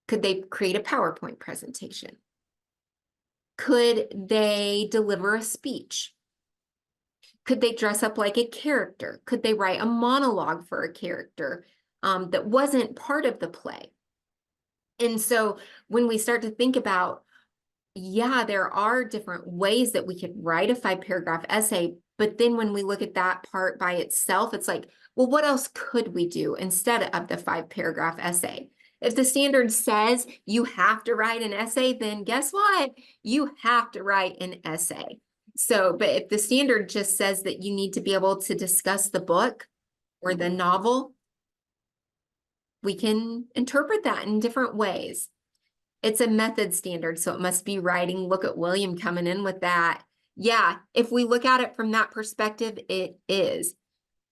Could they create a PowerPoint presentation? Could they deliver a speech? Could they dress up like a character? Could they write a monologue for a character that wasn't part of the play? And so when we start to think about, yeah, there are different ways that we could write a 5-paragraph essay, but then when we look at that part by itself, it's like, well, what else could we do instead of the 5-paragraph essay? If the standard says you have to write an essay, then guess what? You have to write an essay. So, but if the standard just says that you need to be able to discuss the book or the novel, we can interpret that in different ways. It's a method standard, so it must be writing. Look at William coming in with that. Yeah, if we look at it from that perspective, it is.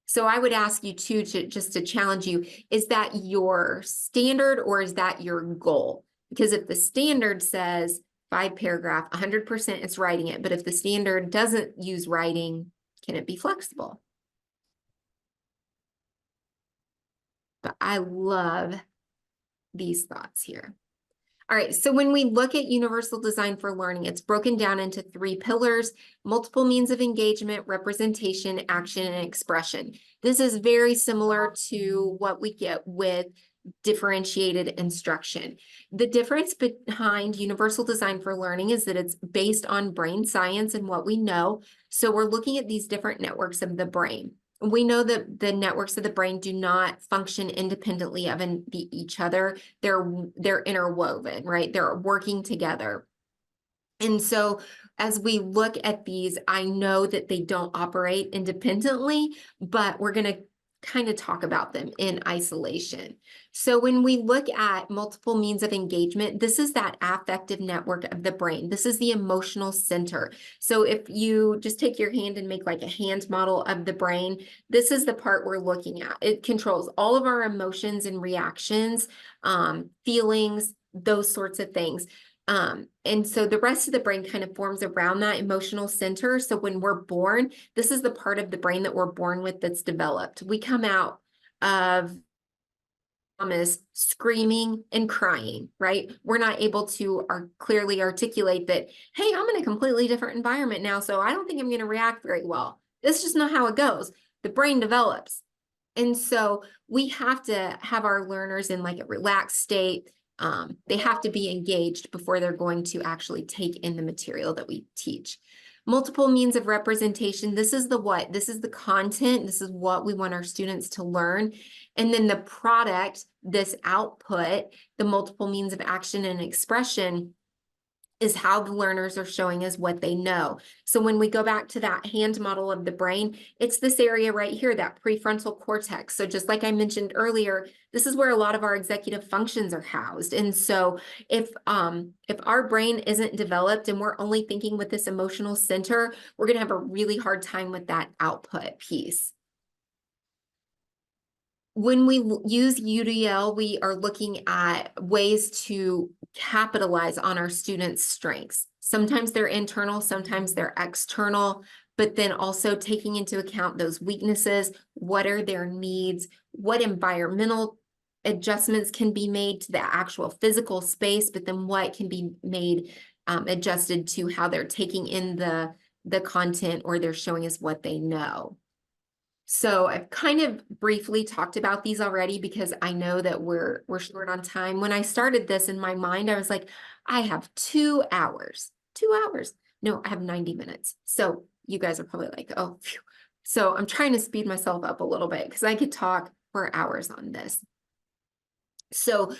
So I would ask you too, just to challenge you, is that your standard or is that your goal? Because if the standard says 5-paragraph, 100% it's writing it. But if the standard doesn't use writing, can it be flexible? But I love these thoughts here. All right, so when we look at universal design for learning, it's broken down into 3 pillars: multiple means of engagement, representation, action, and expression. This is very similar to what we get with differentiated instruction. The difference behind universal design for learning is that it's based on brain science and what we know. So we're looking at these different networks of the brain. We know that the networks of the brain do not function independently of each other. Do not function independently of each other. They're interwoven, right? They're working together. And so as we look at these, I know that they don't operate independently, but we're going to kind of talk about them in isolation. So when we look at multiple means of engagement, this is that affective network of the brain. This is the emotional center. So if you just take your hand and make like a hand model of the brain, this is the part we're looking at. It controls all of our emotions and reactions, feelings, those sorts of things. And so the rest of the brain kind of forms around that emotional center. So when we're born, this is the part of the brain that we're born with that's developed. We come out of is screaming and crying, right? We're not able to clearly articulate that, hey, I'm in a completely different environment now, so I don't think I'm going to react very well. That's just not how it goes. The brain develops. And so we have to have our learners in like a relaxed state. They have to be engaged before they're going to actually take in the material that we teach. Multiple means of representation. This is the what, this is the content, this is what we want our students to learn. And then the product, this output, the multiple means of action and expression is how the learners are showing us what they know. So when we go back to that hand model of the brain, it's this area right here, that prefrontal cortex. So just like I mentioned earlier, this is where a lot of our executive functions are housed. And so if our brain isn't developed and we're only thinking with this emotional center, we're going to have a really hard time with that output piece. When we use UDL, we are looking at ways to capitalize on our students' strengths. Sometimes they're internal, sometimes they're external, but then also taking into account those weaknesses, what are their needs, what environmental adjustments can be made to the actual physical space, but then what can be made adjusted to how they're taking in the content or they're showing us what they know. So I've kind of briefly talked about these already because I know that we're short on time. When I started this in my mind, I was like, I have 2 hours. 2 hours. No, I have 90 minutes. So you guys are probably like, oh, phew. So I'm trying to speed myself up a little bit because I could talk for hours on this. So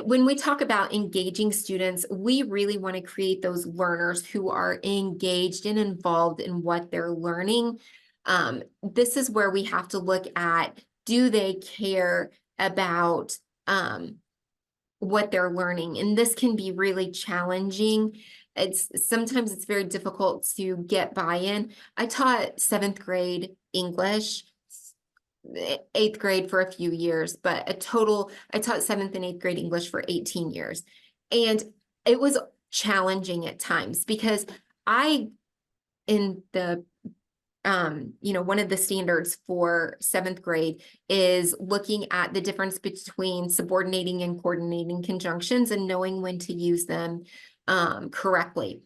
when we talk about engaging students, we really want to create those learners who are engaged and involved in what they're learning. This is where we have to look at, do they care about what they're learning? And this can be really challenging. Sometimes it's very difficult to get buy-in. I taught 7th grade English, 8th grade for a few years, but I taught 7th and 8th grade English for 18 years. And it was challenging at times because in the one of the standards for 7th grade is looking at the difference between subordinating and coordinating conjunctions and knowing when to use them correctly.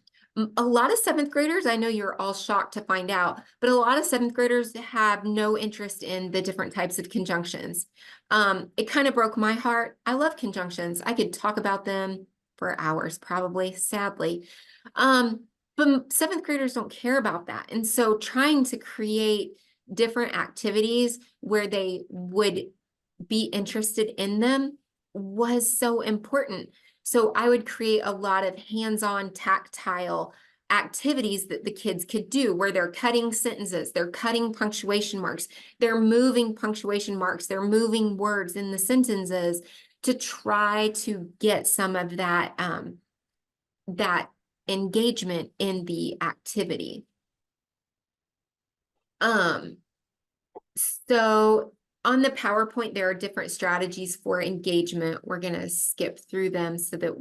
A lot of 7th graders, I know you're all shocked to find out, but a lot of 7th graders have no interest in the different types of conjunctions. It kind of broke my heart. I love conjunctions. I could talk about them for hours, probably, sadly. But 7th graders don't care about that. And so trying to create different activities where they would be interested in them was so important. So I would create a lot of hands-on tactile activities that the kids could do where they're cutting sentences, they're cutting punctuation marks, they're moving punctuation marks, they're moving words in the sentences to try to get some of that engagement in the activity. So on the PowerPoint, there are different strategies for engagement. We're going to skip through them so that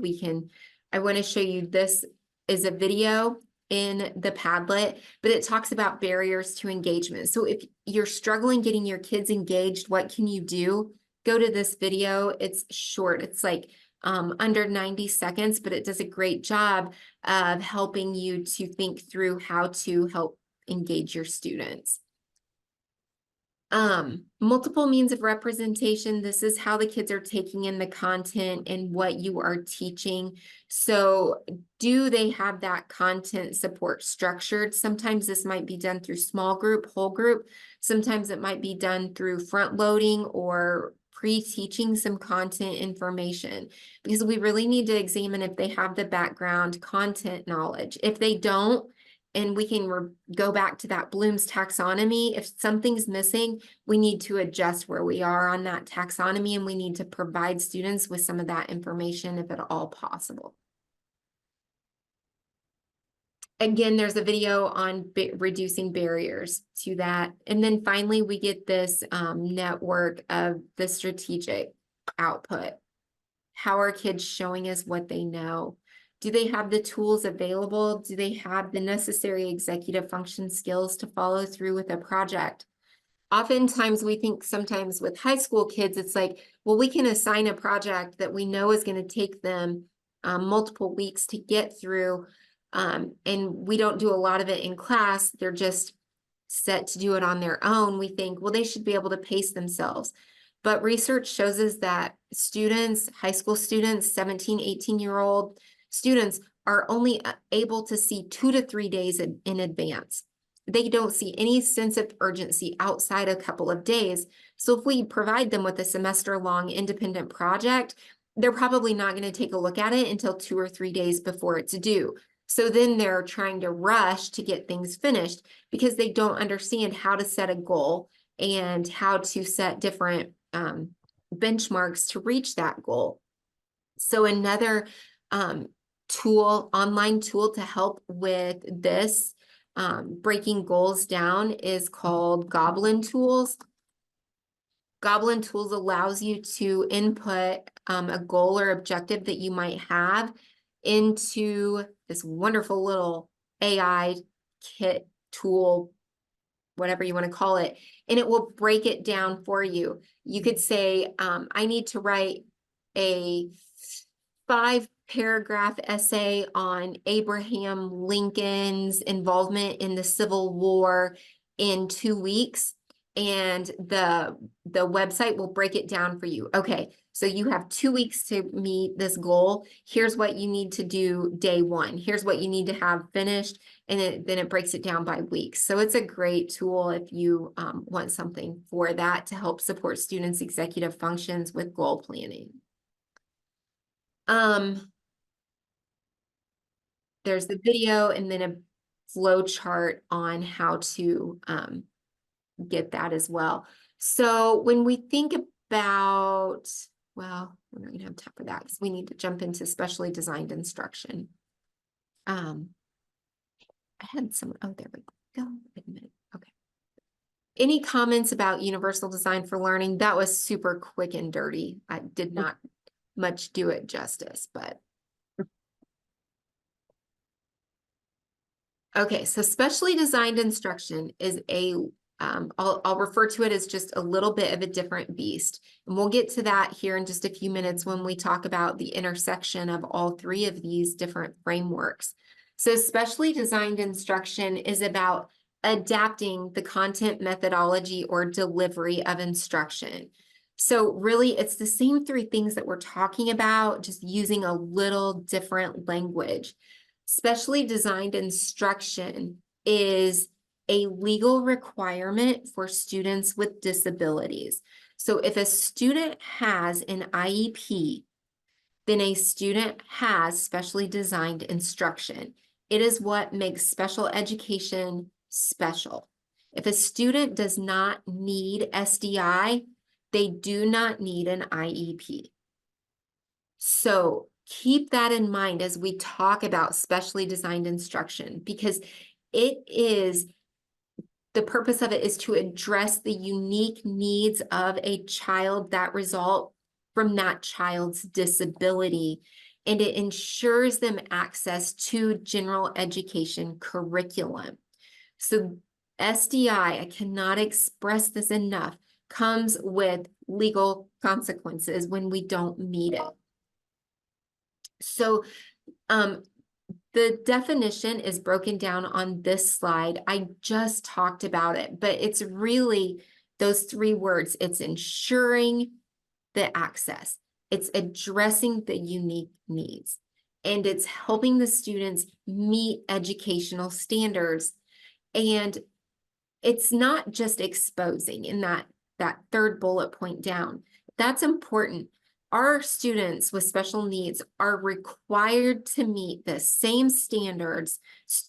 I want to show you, this is a video in the Padlet, but it talks about barriers to engagement. So if you're struggling getting your kids engaged, what can you do? Go to this video. It's short. It's like under 90 seconds, but it does a great job of helping you to think through how to help engage your students. Multiple means of representation. This is how the kids are taking in the content and what you are teaching. So do they have that content support structured? Sometimes this might be done through small group, whole group. Sometimes it might be done through front loading or pre-teaching some content information, because we really need to examine if they have the background content knowledge. If they don't, and we can go back to that Bloom's taxonomy. If something's missing, we need to adjust where we are on that taxonomy, and we need to provide students with some of that information if at all possible. Again, there's a video on reducing barriers to that. And then finally, we get this network of the strategic output. How are kids showing us what they know? Do they have the tools available? Do they have the necessary executive function skills to follow through with a project? Oftentimes we think sometimes with high school kids, it's like, well, we can assign a project that we know is going to take them multiple weeks to get through. And we don't do a lot of it in class. They're just set to do it on their own. We think, well, they should be able to pace themselves. But research shows us that students, high school students, 17, 18-year-old students are only able to see 2 to 3 days in advance. They don't see any sense of urgency outside a couple of days. So if we provide them with a semester-long independent project, they're probably not going to take a look at it until 2 or 3 days before it's due. So then they're trying to rush to get things finished because they don't understand how to set a goal and how to set different benchmarks to reach that goal. So another online tool to help with this breaking goals down is called Goblin Tools. Goblin Tools allows you to input a goal or objective that you might have into this wonderful little AI kit tool, whatever you want to call it, and it will break it down for you. You could say, I need to write a 5-paragraph essay on Abraham Lincoln's involvement in the Civil War in 2 weeks, and the website will break it down for you. Okay, so you have 2 weeks to meet this goal. Here's what you need to do day 1. Here's what you need to have finished, and then it breaks it down by weeks. So it's a great tool if you want something for that to help support students' executive functions with goal planning. There's the video and then a flow chart on how to get that as well. So when we think about, well, we're not gonna have time for that because we need to jump into specially designed instruction. I had some, oh, there we go. Wait a minute. Okay. Any comments about universal design for learning? That was super quick and dirty. I did not much do it justice, but. Okay, so specially designed instruction is I'll refer to it as just a little bit of a different beast. And we'll get to that here in just a few minutes when we talk about the intersection of all 3 of these different frameworks. So specially designed instruction is about adapting the content, methodology, or delivery of instruction. So really, it's the same 3 things that we're talking about, just using a little different language. Specially designed instruction is a legal requirement for students with disabilities. So if a student has an IEP, then a student has specially designed instruction. It is what makes special education special. If a student does not need SDI, they do not need an IEP. So keep that in mind as we talk about specially designed instruction, because the purpose of it is to address the unique needs of a child that result from that child's disability, and it ensures them access to general education curriculum. So SDI, I cannot express this enough, comes with legal consequences when we don't meet it. So the definition is broken down on this slide. I just talked about it, but it's really Those three words, it's ensuring the access, it's addressing the unique needs, and it's helping the students meet educational standards. And it's not just exposing in that third bullet point down. That's important. Our students with special needs are required to meet the same standards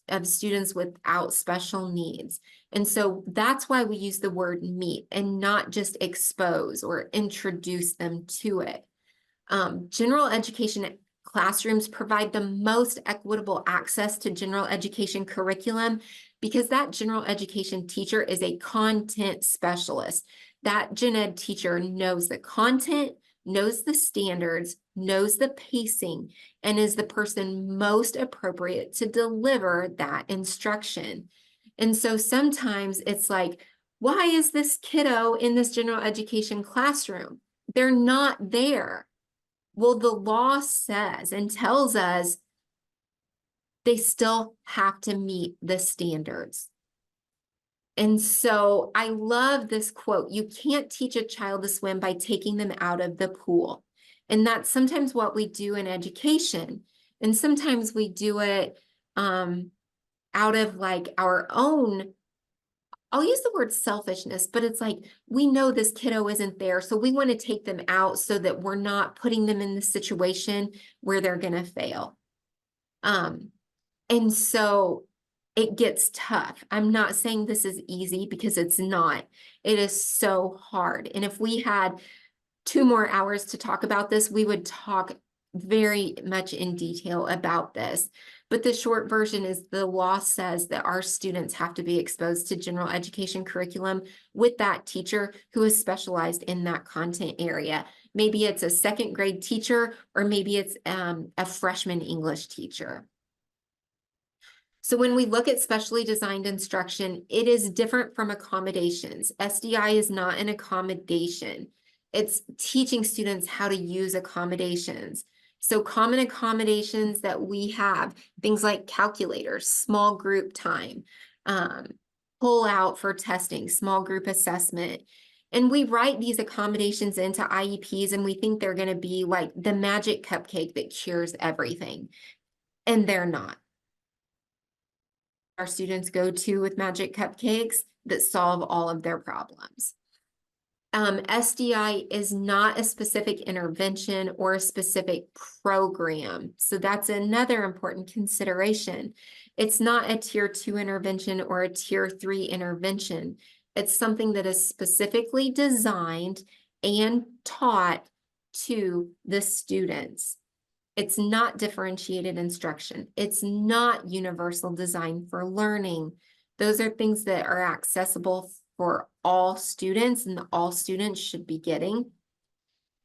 of students without special needs. And so that's why we use the word meet and not just expose or introduce them to it. General education classrooms provide the most equitable access to general education curriculum because that general education teacher is a content specialist. That gen ed teacher knows the content, knows the standards, knows the pacing, and is the person most appropriate to deliver that instruction. And so sometimes it's like, why is this kiddo in this general education classroom? They're not there. Well, the law says and tells us they still have to meet the standards. And so I love this quote, you can't teach a child to swim by taking them out of the pool. And that's sometimes what we do in education. And sometimes we do it out of like our own, I'll use the word selfishness, but it's like, we know this kiddo isn't there, so we want to take them out so that we're not putting them in the situation where they're going to fail. And so it gets tough. I'm not saying this is easy because it's not. It is so hard. And if we had 2 more hours to talk about this, we would talk very much in detail about this. But the short version is the law says that our students have to be exposed to general education curriculum with that teacher who is specialized in that content area. Maybe it's a 2nd grade teacher, or maybe it's a freshman English teacher. So when we look at specially designed instruction, it is different from accommodations. SDI is not an accommodation. It's teaching students how to use accommodations. So common accommodations that we have, things like calculators, small group time, pull out for testing, small group assessment. And we write these accommodations into IEPs and we think they're going to be like the magic cupcake that cures everything. And they're not. Our students go to with magic cupcakes that solve all of their problems. SDI is not a specific intervention or a specific program. So that's another important consideration. It's not a tier 2 intervention or a tier 3 intervention. It's something that is specifically designed and taught to the students. It's not differentiated instruction. It's not universal design for learning. Those are things that are accessible for all students and that all students should be getting.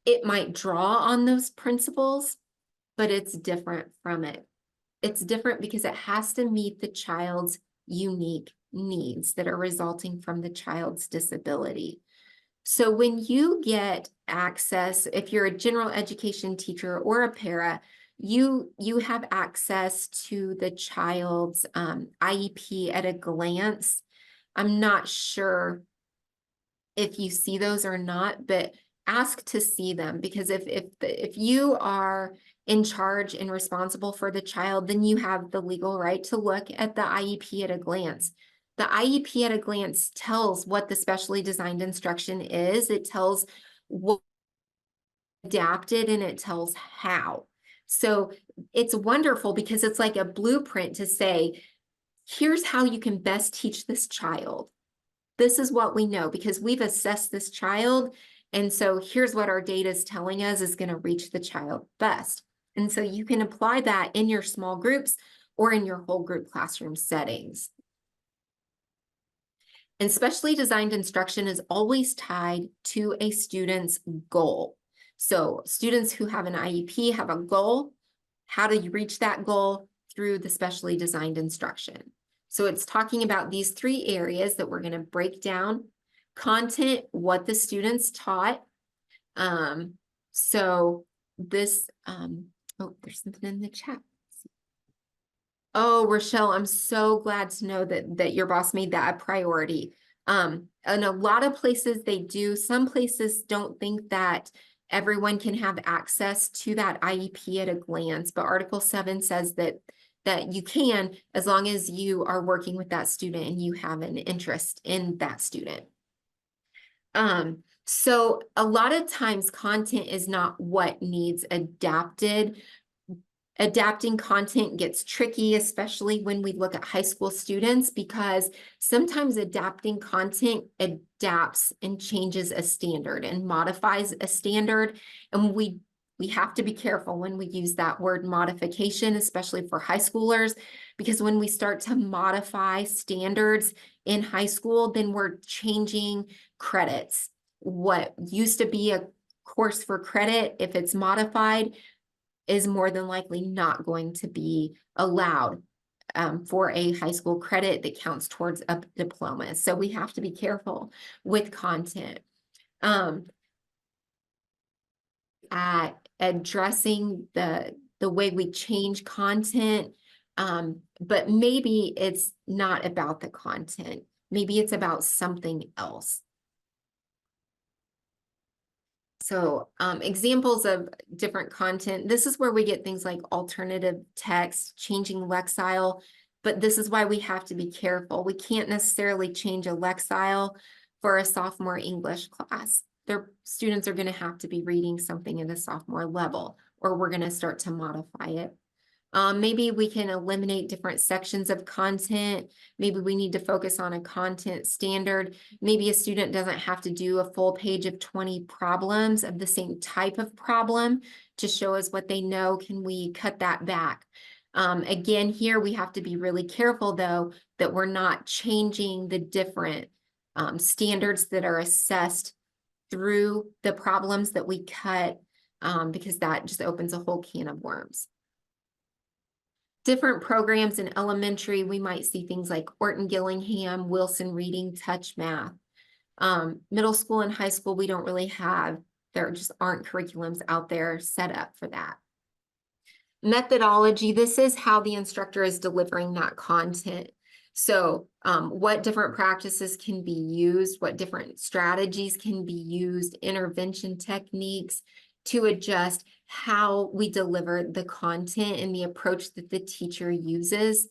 It might draw on those principles, but it's different from it. It's different because it has to meet the child's unique needs that are resulting from the child's disability. So when you get access, if you're a general education teacher or a para, you have access to the child's IEP at a glance. I'm not sure if you see those or not, but ask to see them, because if you are in charge and responsible for the child, then you have the legal right to look at the IEP at a glance. The IEP at a glance tells what the specially designed instruction is. It tells what adapted and it tells how. So it's wonderful because it's like a blueprint to say, here's how you can best teach this child. This is what we know because we've assessed this child. And so here's what our data is telling us is going to reach the child best. And so you can apply that in your small groups or in your whole group classroom settings. And specially designed instruction is always tied to a student's goal. So students who have an IEP have a goal. How do you reach that goal? Through the specially designed instruction. So it's talking about these 3 areas that we're going to break down. Content, what the students taught. So this, oh, there's something in the chat. Oh, Rochelle, I'm so glad to know that your boss made that a priority. And a lot of places they do, some places don't think that everyone can have access to that IEP at a glance, but Article 7 says that you can, as long as you are working with that student and you have an interest in that student. So a lot of times content is not what needs adapted. Adapting content gets tricky, especially when we look at high school students, because sometimes adapting content adapts and changes a standard and modifies a standard. And we have to be careful when we use that word modification, especially for high schoolers, because when we start to modify standards in high school, then we're changing credits. What used to be a course for credit, if it's modified, is more than likely not going to be allowed for a high school credit that counts towards a diploma. So we have to be careful with content. At addressing the way we change content, but maybe it's not about the content. Maybe it's about something else. So examples of different content, this is where we get things like alternative text, changing lexile, but this is why we have to be careful. We can't necessarily change a lexile for a sophomore English class. Their students are going to have to be reading something at a sophomore level, or we're going to start to modify it. Maybe we can eliminate different sections of content. Maybe we need to focus on a content standard. Maybe a student doesn't have to do a full page of 20 problems of the same type of problem to show us what they know. Can we cut that back? Again, here we have to be really careful, though, that we're not changing the different standards that are assessed through the problems that we cut, because that just opens a whole can of worms. Different programs in elementary, we might see things like Orton Gillingham, Wilson Reading, Touch Math. Middle school and high school, we don't really have, there just aren't curriculums out there set up for that. Methodology, this is how the instructor is delivering that content. So what different practices can be used, what different strategies can be used, intervention techniques to adjust how we deliver the content and the approach that the teacher uses.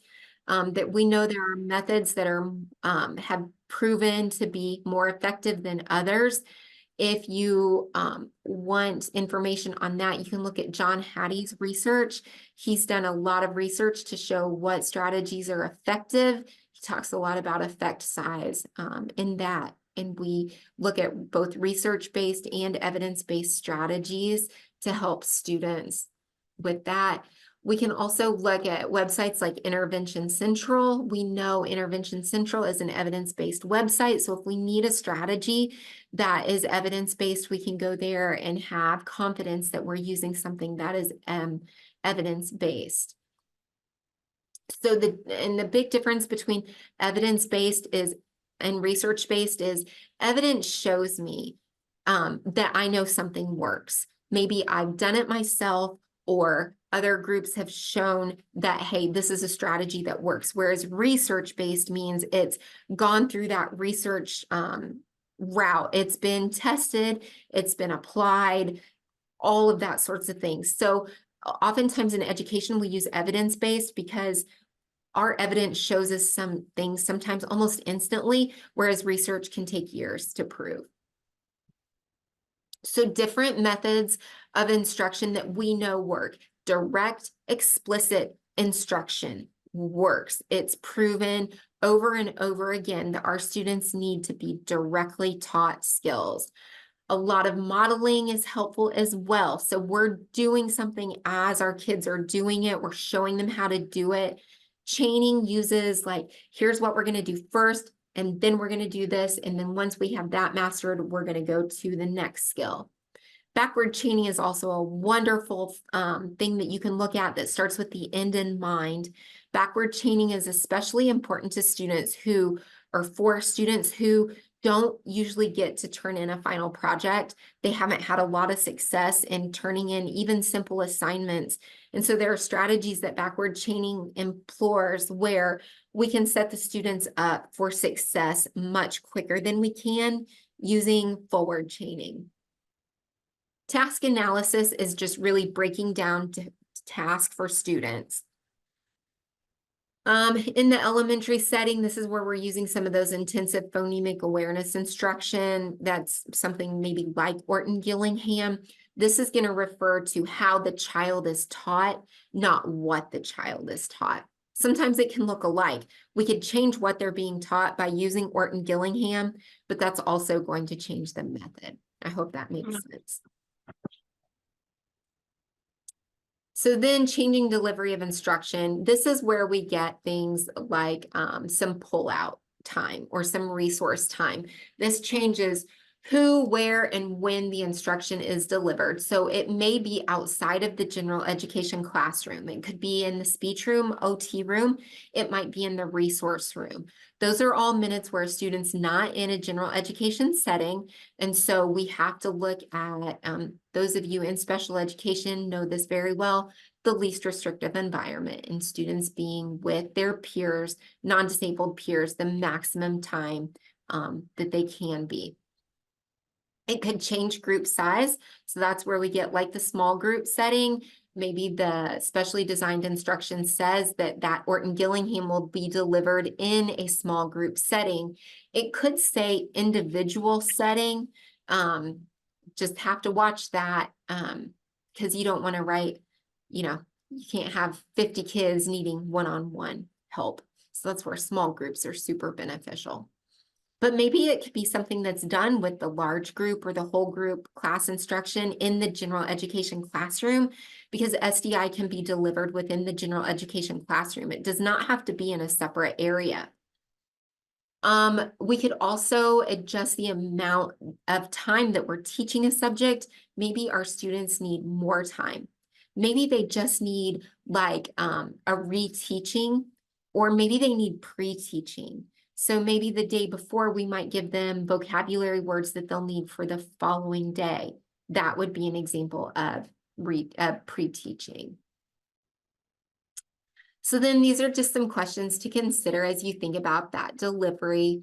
That we know there are methods that are have proven to be more effective than others. If you want information on that, you can look at John Hattie's research. He's done a lot of research to show what strategies are effective. He talks a lot about effect size in that. And we look at both research-based and evidence-based strategies to help students with that. We can also look at websites like Intervention Central. We know Intervention Central is an evidence-based website. So if we need a strategy that is evidence-based, we can go there and have confidence that we're using something that is evidence-based. So the big difference between evidence-based and research-based is evidence shows me that I know something works. Maybe I've done it myself, or other groups have shown that, hey, this is a strategy that works. Whereas research-based means it's gone through that research route. It's been tested, it's been applied, all of that sorts of things. So oftentimes in education, we use evidence-based because our evidence shows us some things sometimes almost instantly, whereas research can take years to prove. So different methods of instruction that we know work. Direct, explicit instruction works. It's proven over and over again that our students need to be directly taught skills. A lot of modeling is helpful as well. So we're doing something as our kids are doing it. We're showing them how to do it. Chaining uses like, here's what we're going to do first, and then we're going to do this. And then once we have that mastered, we're going to go to the next skill. Backward chaining is also a wonderful thing that you can look at that starts with the end in mind. Backward chaining is especially important to students who, or for students who don't usually get to turn in a final project. They haven't had a lot of success in turning in even simple assignments. And so there are strategies that backward chaining employs where we can set the students up for success much quicker than we can using forward chaining. Task analysis is just really breaking down task for students. In the elementary setting, this is where we're using some of those intensive phonemic awareness instruction. That's something maybe like Orton Gillingham. This is going to refer to how the child is taught, not what the child is taught. Sometimes it can look alike. We could change what they're being taught by using Orton Gillingham, but that's also going to change the method. I hope that makes sense. So then changing delivery of instruction, this is where we get things like some pullout time or some resource time. This changes who, where, and when the instruction is delivered. So it may be outside of the general education classroom. It could be in the speech room, OT room. It might be in the resource room. Those are all minutes where a student's not in a general education setting. And so we have to look at, those of you in special education know this very well, the least restrictive environment and students being with their peers, non-disabled peers, the maximum time that they can be. It could change group size. So that's where we get like the small group setting. Maybe the specially designed instruction says that that Orton Gillingham will be delivered in a small group setting. It could say individual setting. Just have to watch that because you don't want to write, you can't have 50 kids needing one-on-one help. So that's where small groups are super beneficial. But maybe it could be something that's done with the large group or the whole group class instruction in the general education classroom, because SDI can be delivered within the general education classroom. It does not have to be in a separate area. We could also adjust the amount of time that we're teaching a subject. Maybe our students need more time. Maybe they just need like a reteaching, or maybe they need pre-teaching. So maybe the day before we might give them vocabulary words that they'll need for the following day. That would be an example of pre-teaching. So then these are just some questions to consider as you think about that delivery,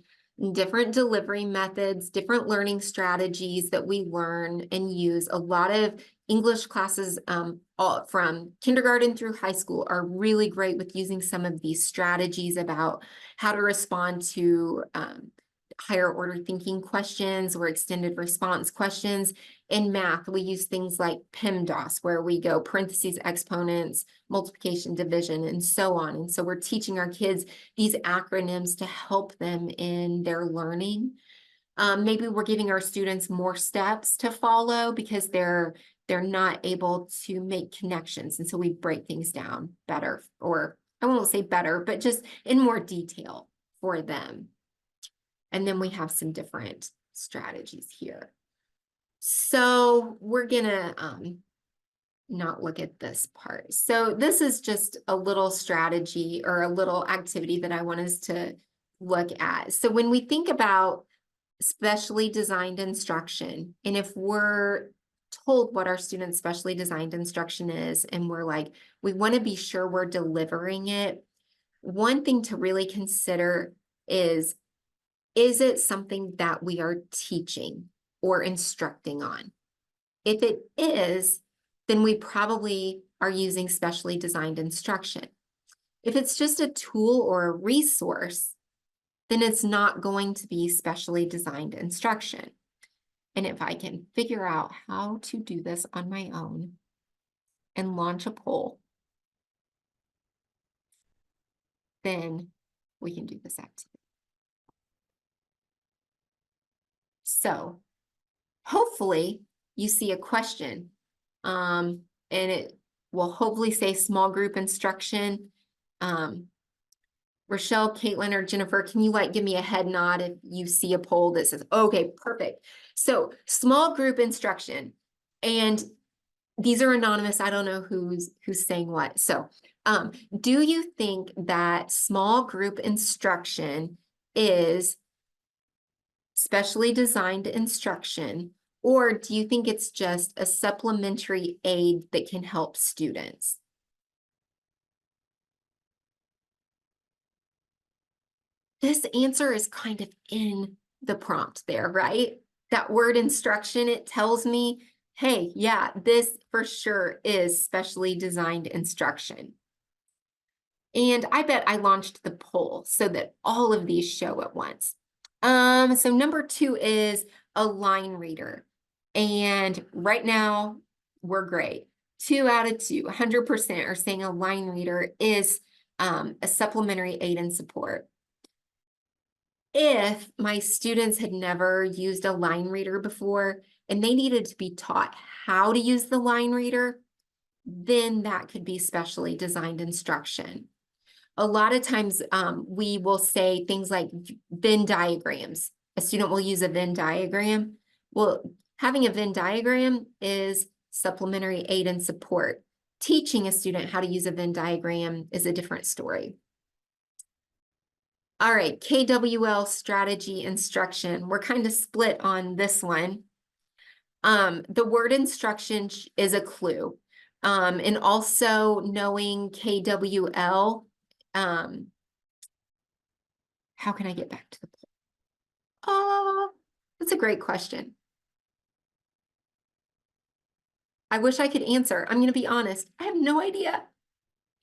different delivery methods, different learning strategies that we learn and use. A lot of English classes all from kindergarten through high school are really great with using some of these strategies about how to respond to higher order thinking questions or extended response questions. In math, we use things like PEMDAS, where we go parentheses, exponents, multiplication, division, and so on. And so we're teaching our kids these acronyms to help them in their learning. Maybe we're giving our students more steps to follow because they're not able to make connections. And so we break things down better, or I won't say better, but just in more detail for them. And then we have some different strategies here. So we're gonna not look at this part. So this is just a little strategy or a little activity that I want us to look at. So when we think about specially designed instruction, and if we're told what our students' specially designed instruction is, and we're like, we want to be sure we're delivering it, one thing to really consider is it something that we are teaching or instructing on? If it is, then we probably are using specially designed instruction. If it's just a tool or a resource, then it's not going to be specially designed instruction. And if I can figure out how to do this on my own and launch a poll, then we can do this activity. So hopefully you see a question and it will hopefully say small group instruction. Rochelle, Caitlin, or Jennifer, can you give me a head nod if you see a poll that says, okay, perfect. So small group instruction, and these are anonymous. I don't know who's saying what. So do you think that small group instruction is specially designed instruction, or do you think it's just a supplementary aid that can help students? This answer is kind of in the prompt there, right? That word instruction, it tells me, hey, yeah, this for sure is specially designed instruction. And I bet I launched the poll so that all of these show at once. So number 2 is a line reader. And right now, we're great. 2 out of 2, 100% are saying a line reader is a supplementary aid and support. If my students had never used a line reader before and they needed to be taught how to use the line reader, then that could be specially designed instruction. A lot of times we will say things like Venn diagrams. A student will use a Venn diagram. Well, having a Venn diagram is supplementary aid and support. Teaching a student how to use a Venn diagram is a different story. All right, KWL strategy instruction. We're kind of split on this one. The word instruction is a clue. And also knowing KWL, how can I get back to the poll? Oh, that's a great question. I wish I could answer. I'm going to be honest. I have no idea.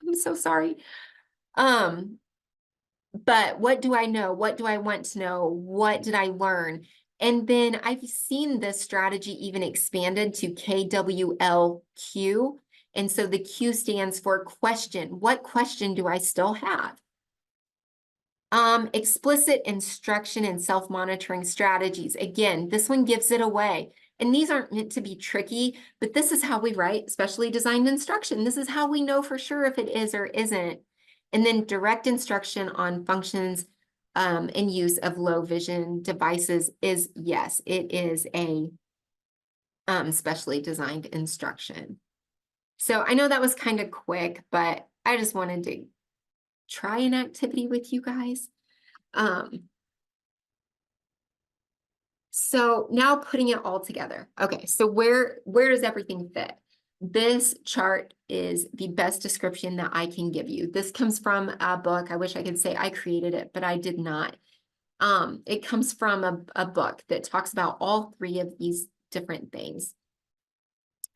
I'm so sorry. But what do I know? What do I want to know? What did I learn? And then I've seen this strategy even expanded to KWLQ. And so the Q stands for question. What question do I still have? Explicit instruction and self-monitoring strategies. Again, this one gives it away. And these aren't meant to be tricky, but this is how we write specially designed instruction. This is how we know for sure if it is or isn't. And then direct instruction on functions and use of low vision devices is, yes, it is a specially designed instruction. So I know that was kind of quick, but I just wanted to try an activity with you guys. So now putting it all together. Okay, so where does everything fit? This chart is the best description that I can give you. This comes from a book. I wish I could say I created it, but I did not. It comes from a book that talks about all 3 of these different things.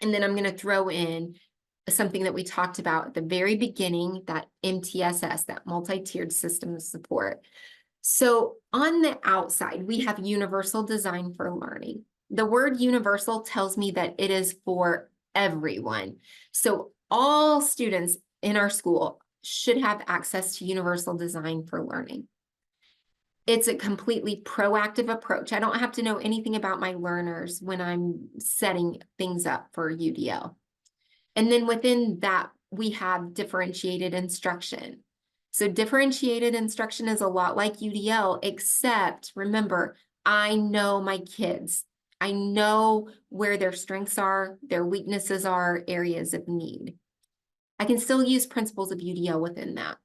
And then I'm going to throw in something that we talked about at the very beginning, that MTSS, that multi-tiered system of support. So on the outside, we have universal design for learning. The word universal tells me that it is for everyone. So all students in our school should have access to universal design for learning. It's a completely proactive approach. I don't have to know anything about my learners when I'm setting things up for UDL. And then within that, we have differentiated instruction. So differentiated instruction is a lot like UDL, except remember, I know my kids. I know where their strengths are, their weaknesses are, areas of need. I can still use principles of UDL within that.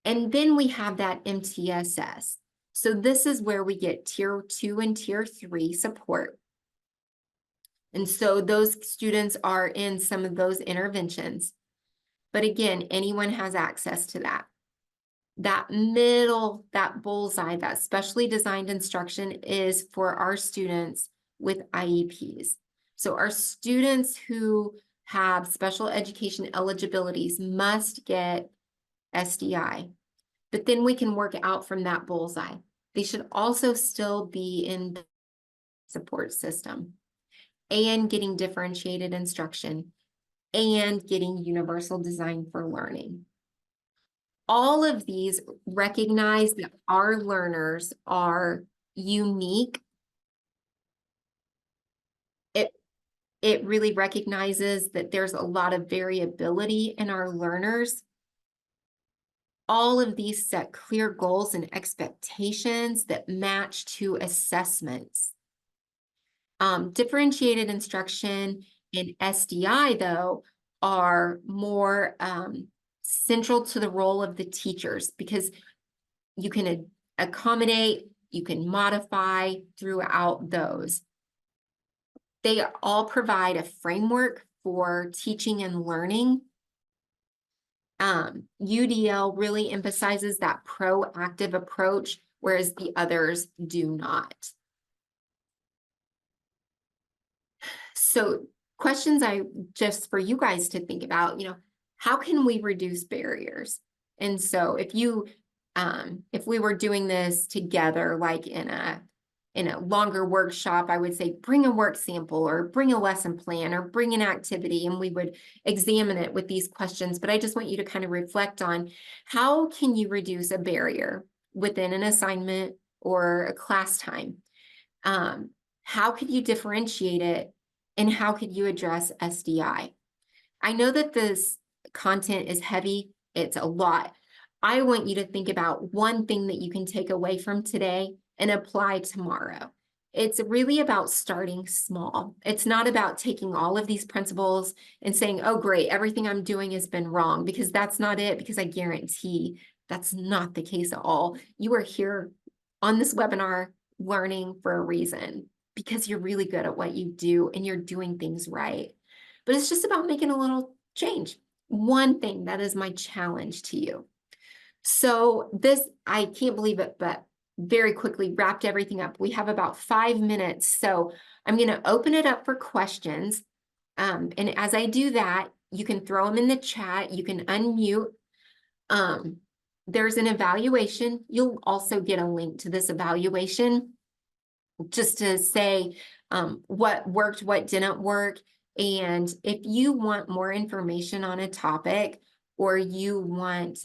And then we have that MTSS. So this is where we get tier 2 and tier 3 support. And so those students are in some of those interventions. But again, anyone has access to that. That middle, that bullseye, that specially designed instruction is for our students with IEPs. So our students who have special education eligibilities must get SDI. But then we can work out from that bullseye. They should also still be in the support system and getting differentiated instruction and getting universal design for learning. All of these recognize that our learners are unique. It really recognizes that there's a lot of variability in our learners. All of these set clear goals and expectations that match to assessments. Differentiated instruction and SDI, though, are more central to the role of the teachers because you can accommodate You can modify throughout those. They all provide a framework for teaching and learning. UDL really emphasizes that proactive approach, whereas the others do not. So questions just for you guys to think about, how can we reduce barriers? And so if we were doing this together, like in a longer workshop, I would say bring a work sample or bring a lesson plan or bring an activity, and we would examine it with these questions. But I just want you to kind of reflect on how can you reduce a barrier within an assignment or a class time? How could you differentiate it? And how could you address SDI? I know that this content is heavy. It's a lot. I want you to think about one thing that you can take away from today and apply tomorrow. It's really about starting small. It's not about taking all of these principles and saying, oh, great, everything I'm doing has been wrong, because that's not it, because I guarantee that's not the case at all. You are here on this webinar learning for a reason, because you're really good at what you do and you're doing things right. But it's just about making a little change. One thing that is my challenge to you. So this, I can't believe it, but very quickly wrapped everything up. We have about 5 minutes. So I'm going to open it up for questions. And as I do that, you can throw them in the chat. You can unmute. There's an evaluation. You'll also get a link to this evaluation, just to say what worked, what didn't work. And if you want more information on a topic, or you want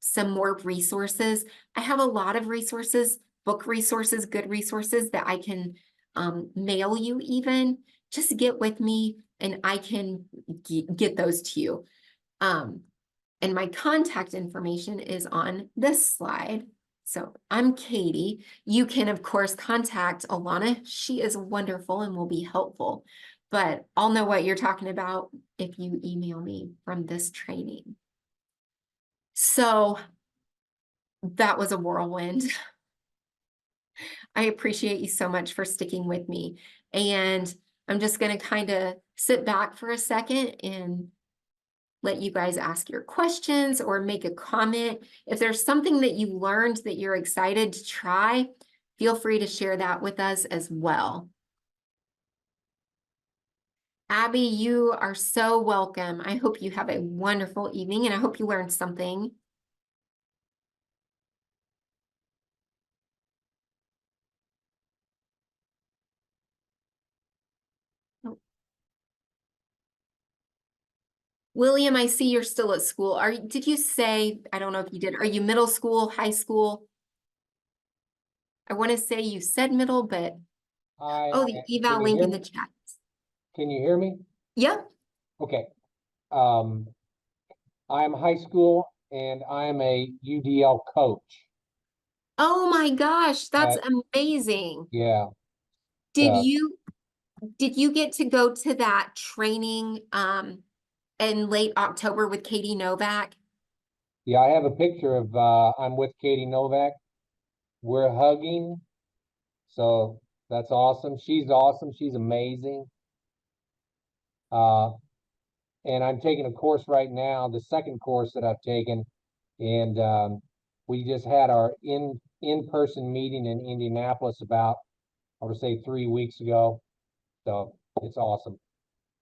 some more resources, I have a lot of resources, book resources, good resources that I can mail you even. Just get with me and I can get those to you. And my contact information is on this slide. So I'm Katie. You can, of course, contact Alana. She is wonderful and will be helpful. But I'll know what you're talking about if you email me from this training. So that was a whirlwind. I appreciate you so much for sticking with me. And I'm just going to kind of sit back for a second and let you guys ask your questions or make a comment. If there's something that you learned that you're excited to try, feel free to share that with us as well. Abby, you are so welcome. I hope you have a wonderful evening and I hope you learned something. Oh. William, I see you're still at school. Did you say, I don't know if you did, are you middle school, high school? I want to say you said middle, but oh, the eval link in the chat. Can you hear me? Yep. Okay. I'm high school and I'm a UDL coach. Oh my gosh, that's amazing. Yeah. Did you get to go to that training in late October with Katie Novak? Yeah, I have a picture of I'm with Katie Novak. We're hugging. So that's awesome. She's awesome. She's amazing. And I'm taking a course right now, the second course that I've taken. And we just had our in-person meeting in Indianapolis about, I would say 3 weeks ago. So it's awesome.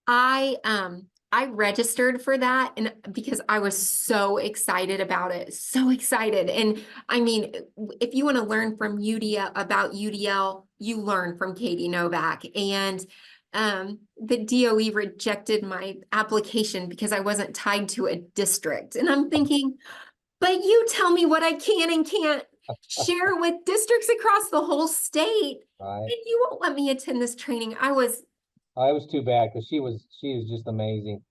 I registered for that and because I was so excited about it, so excited. And I mean, if you want to learn from UDL about UDL, you learn from Katie Novak. And the DOE rejected my application because I wasn't tied to a district. And I'm thinking, but you tell me what I can and can't share with districts across the whole state. Right. And you won't let me attend this training. It was too bad because she is just amazing.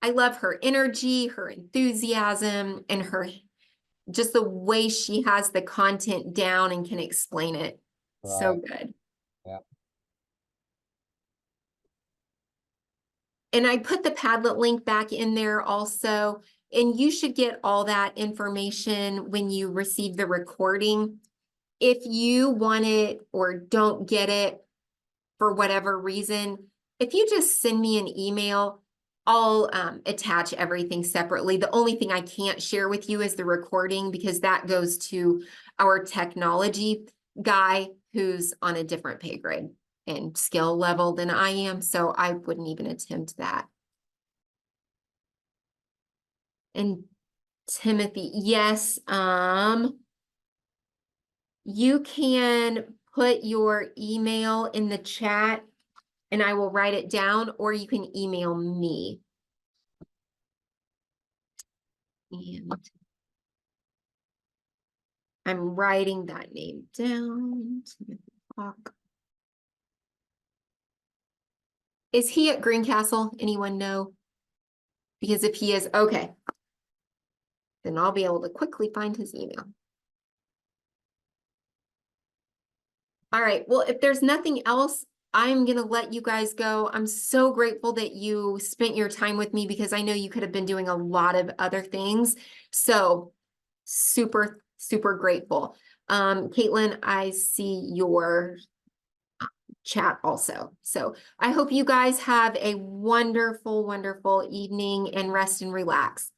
I love her energy, her enthusiasm, and just the way she has the content down and can explain it. Right. So good. Yeah. And I put the Padlet link back in there also. And you should get all that information when you receive the recording. if you want it or don't get it for whatever reason, if you just send me an email, I'll attach everything separately. The only thing I can't share with you is the recording because that goes to our technology guy who's on a different pay grade and skill level than I am, so I wouldn't even attempt that. And Timothy, yes, you can put your email in the chat and I will write it down, or you can email me. And I'm writing that name down. Timothy Hawk. Is he at Greencastle? Anyone know? Because if he is, okay, then I'll be able to quickly find his email. All right, well, if there's nothing else, I'm going to let you guys go. I'm so grateful that you spent your time with me because I know you could have been doing a lot of other things. So super, super grateful. Caitlin, I see your chat also. So I hope you guys have a wonderful, wonderful evening and rest and relax.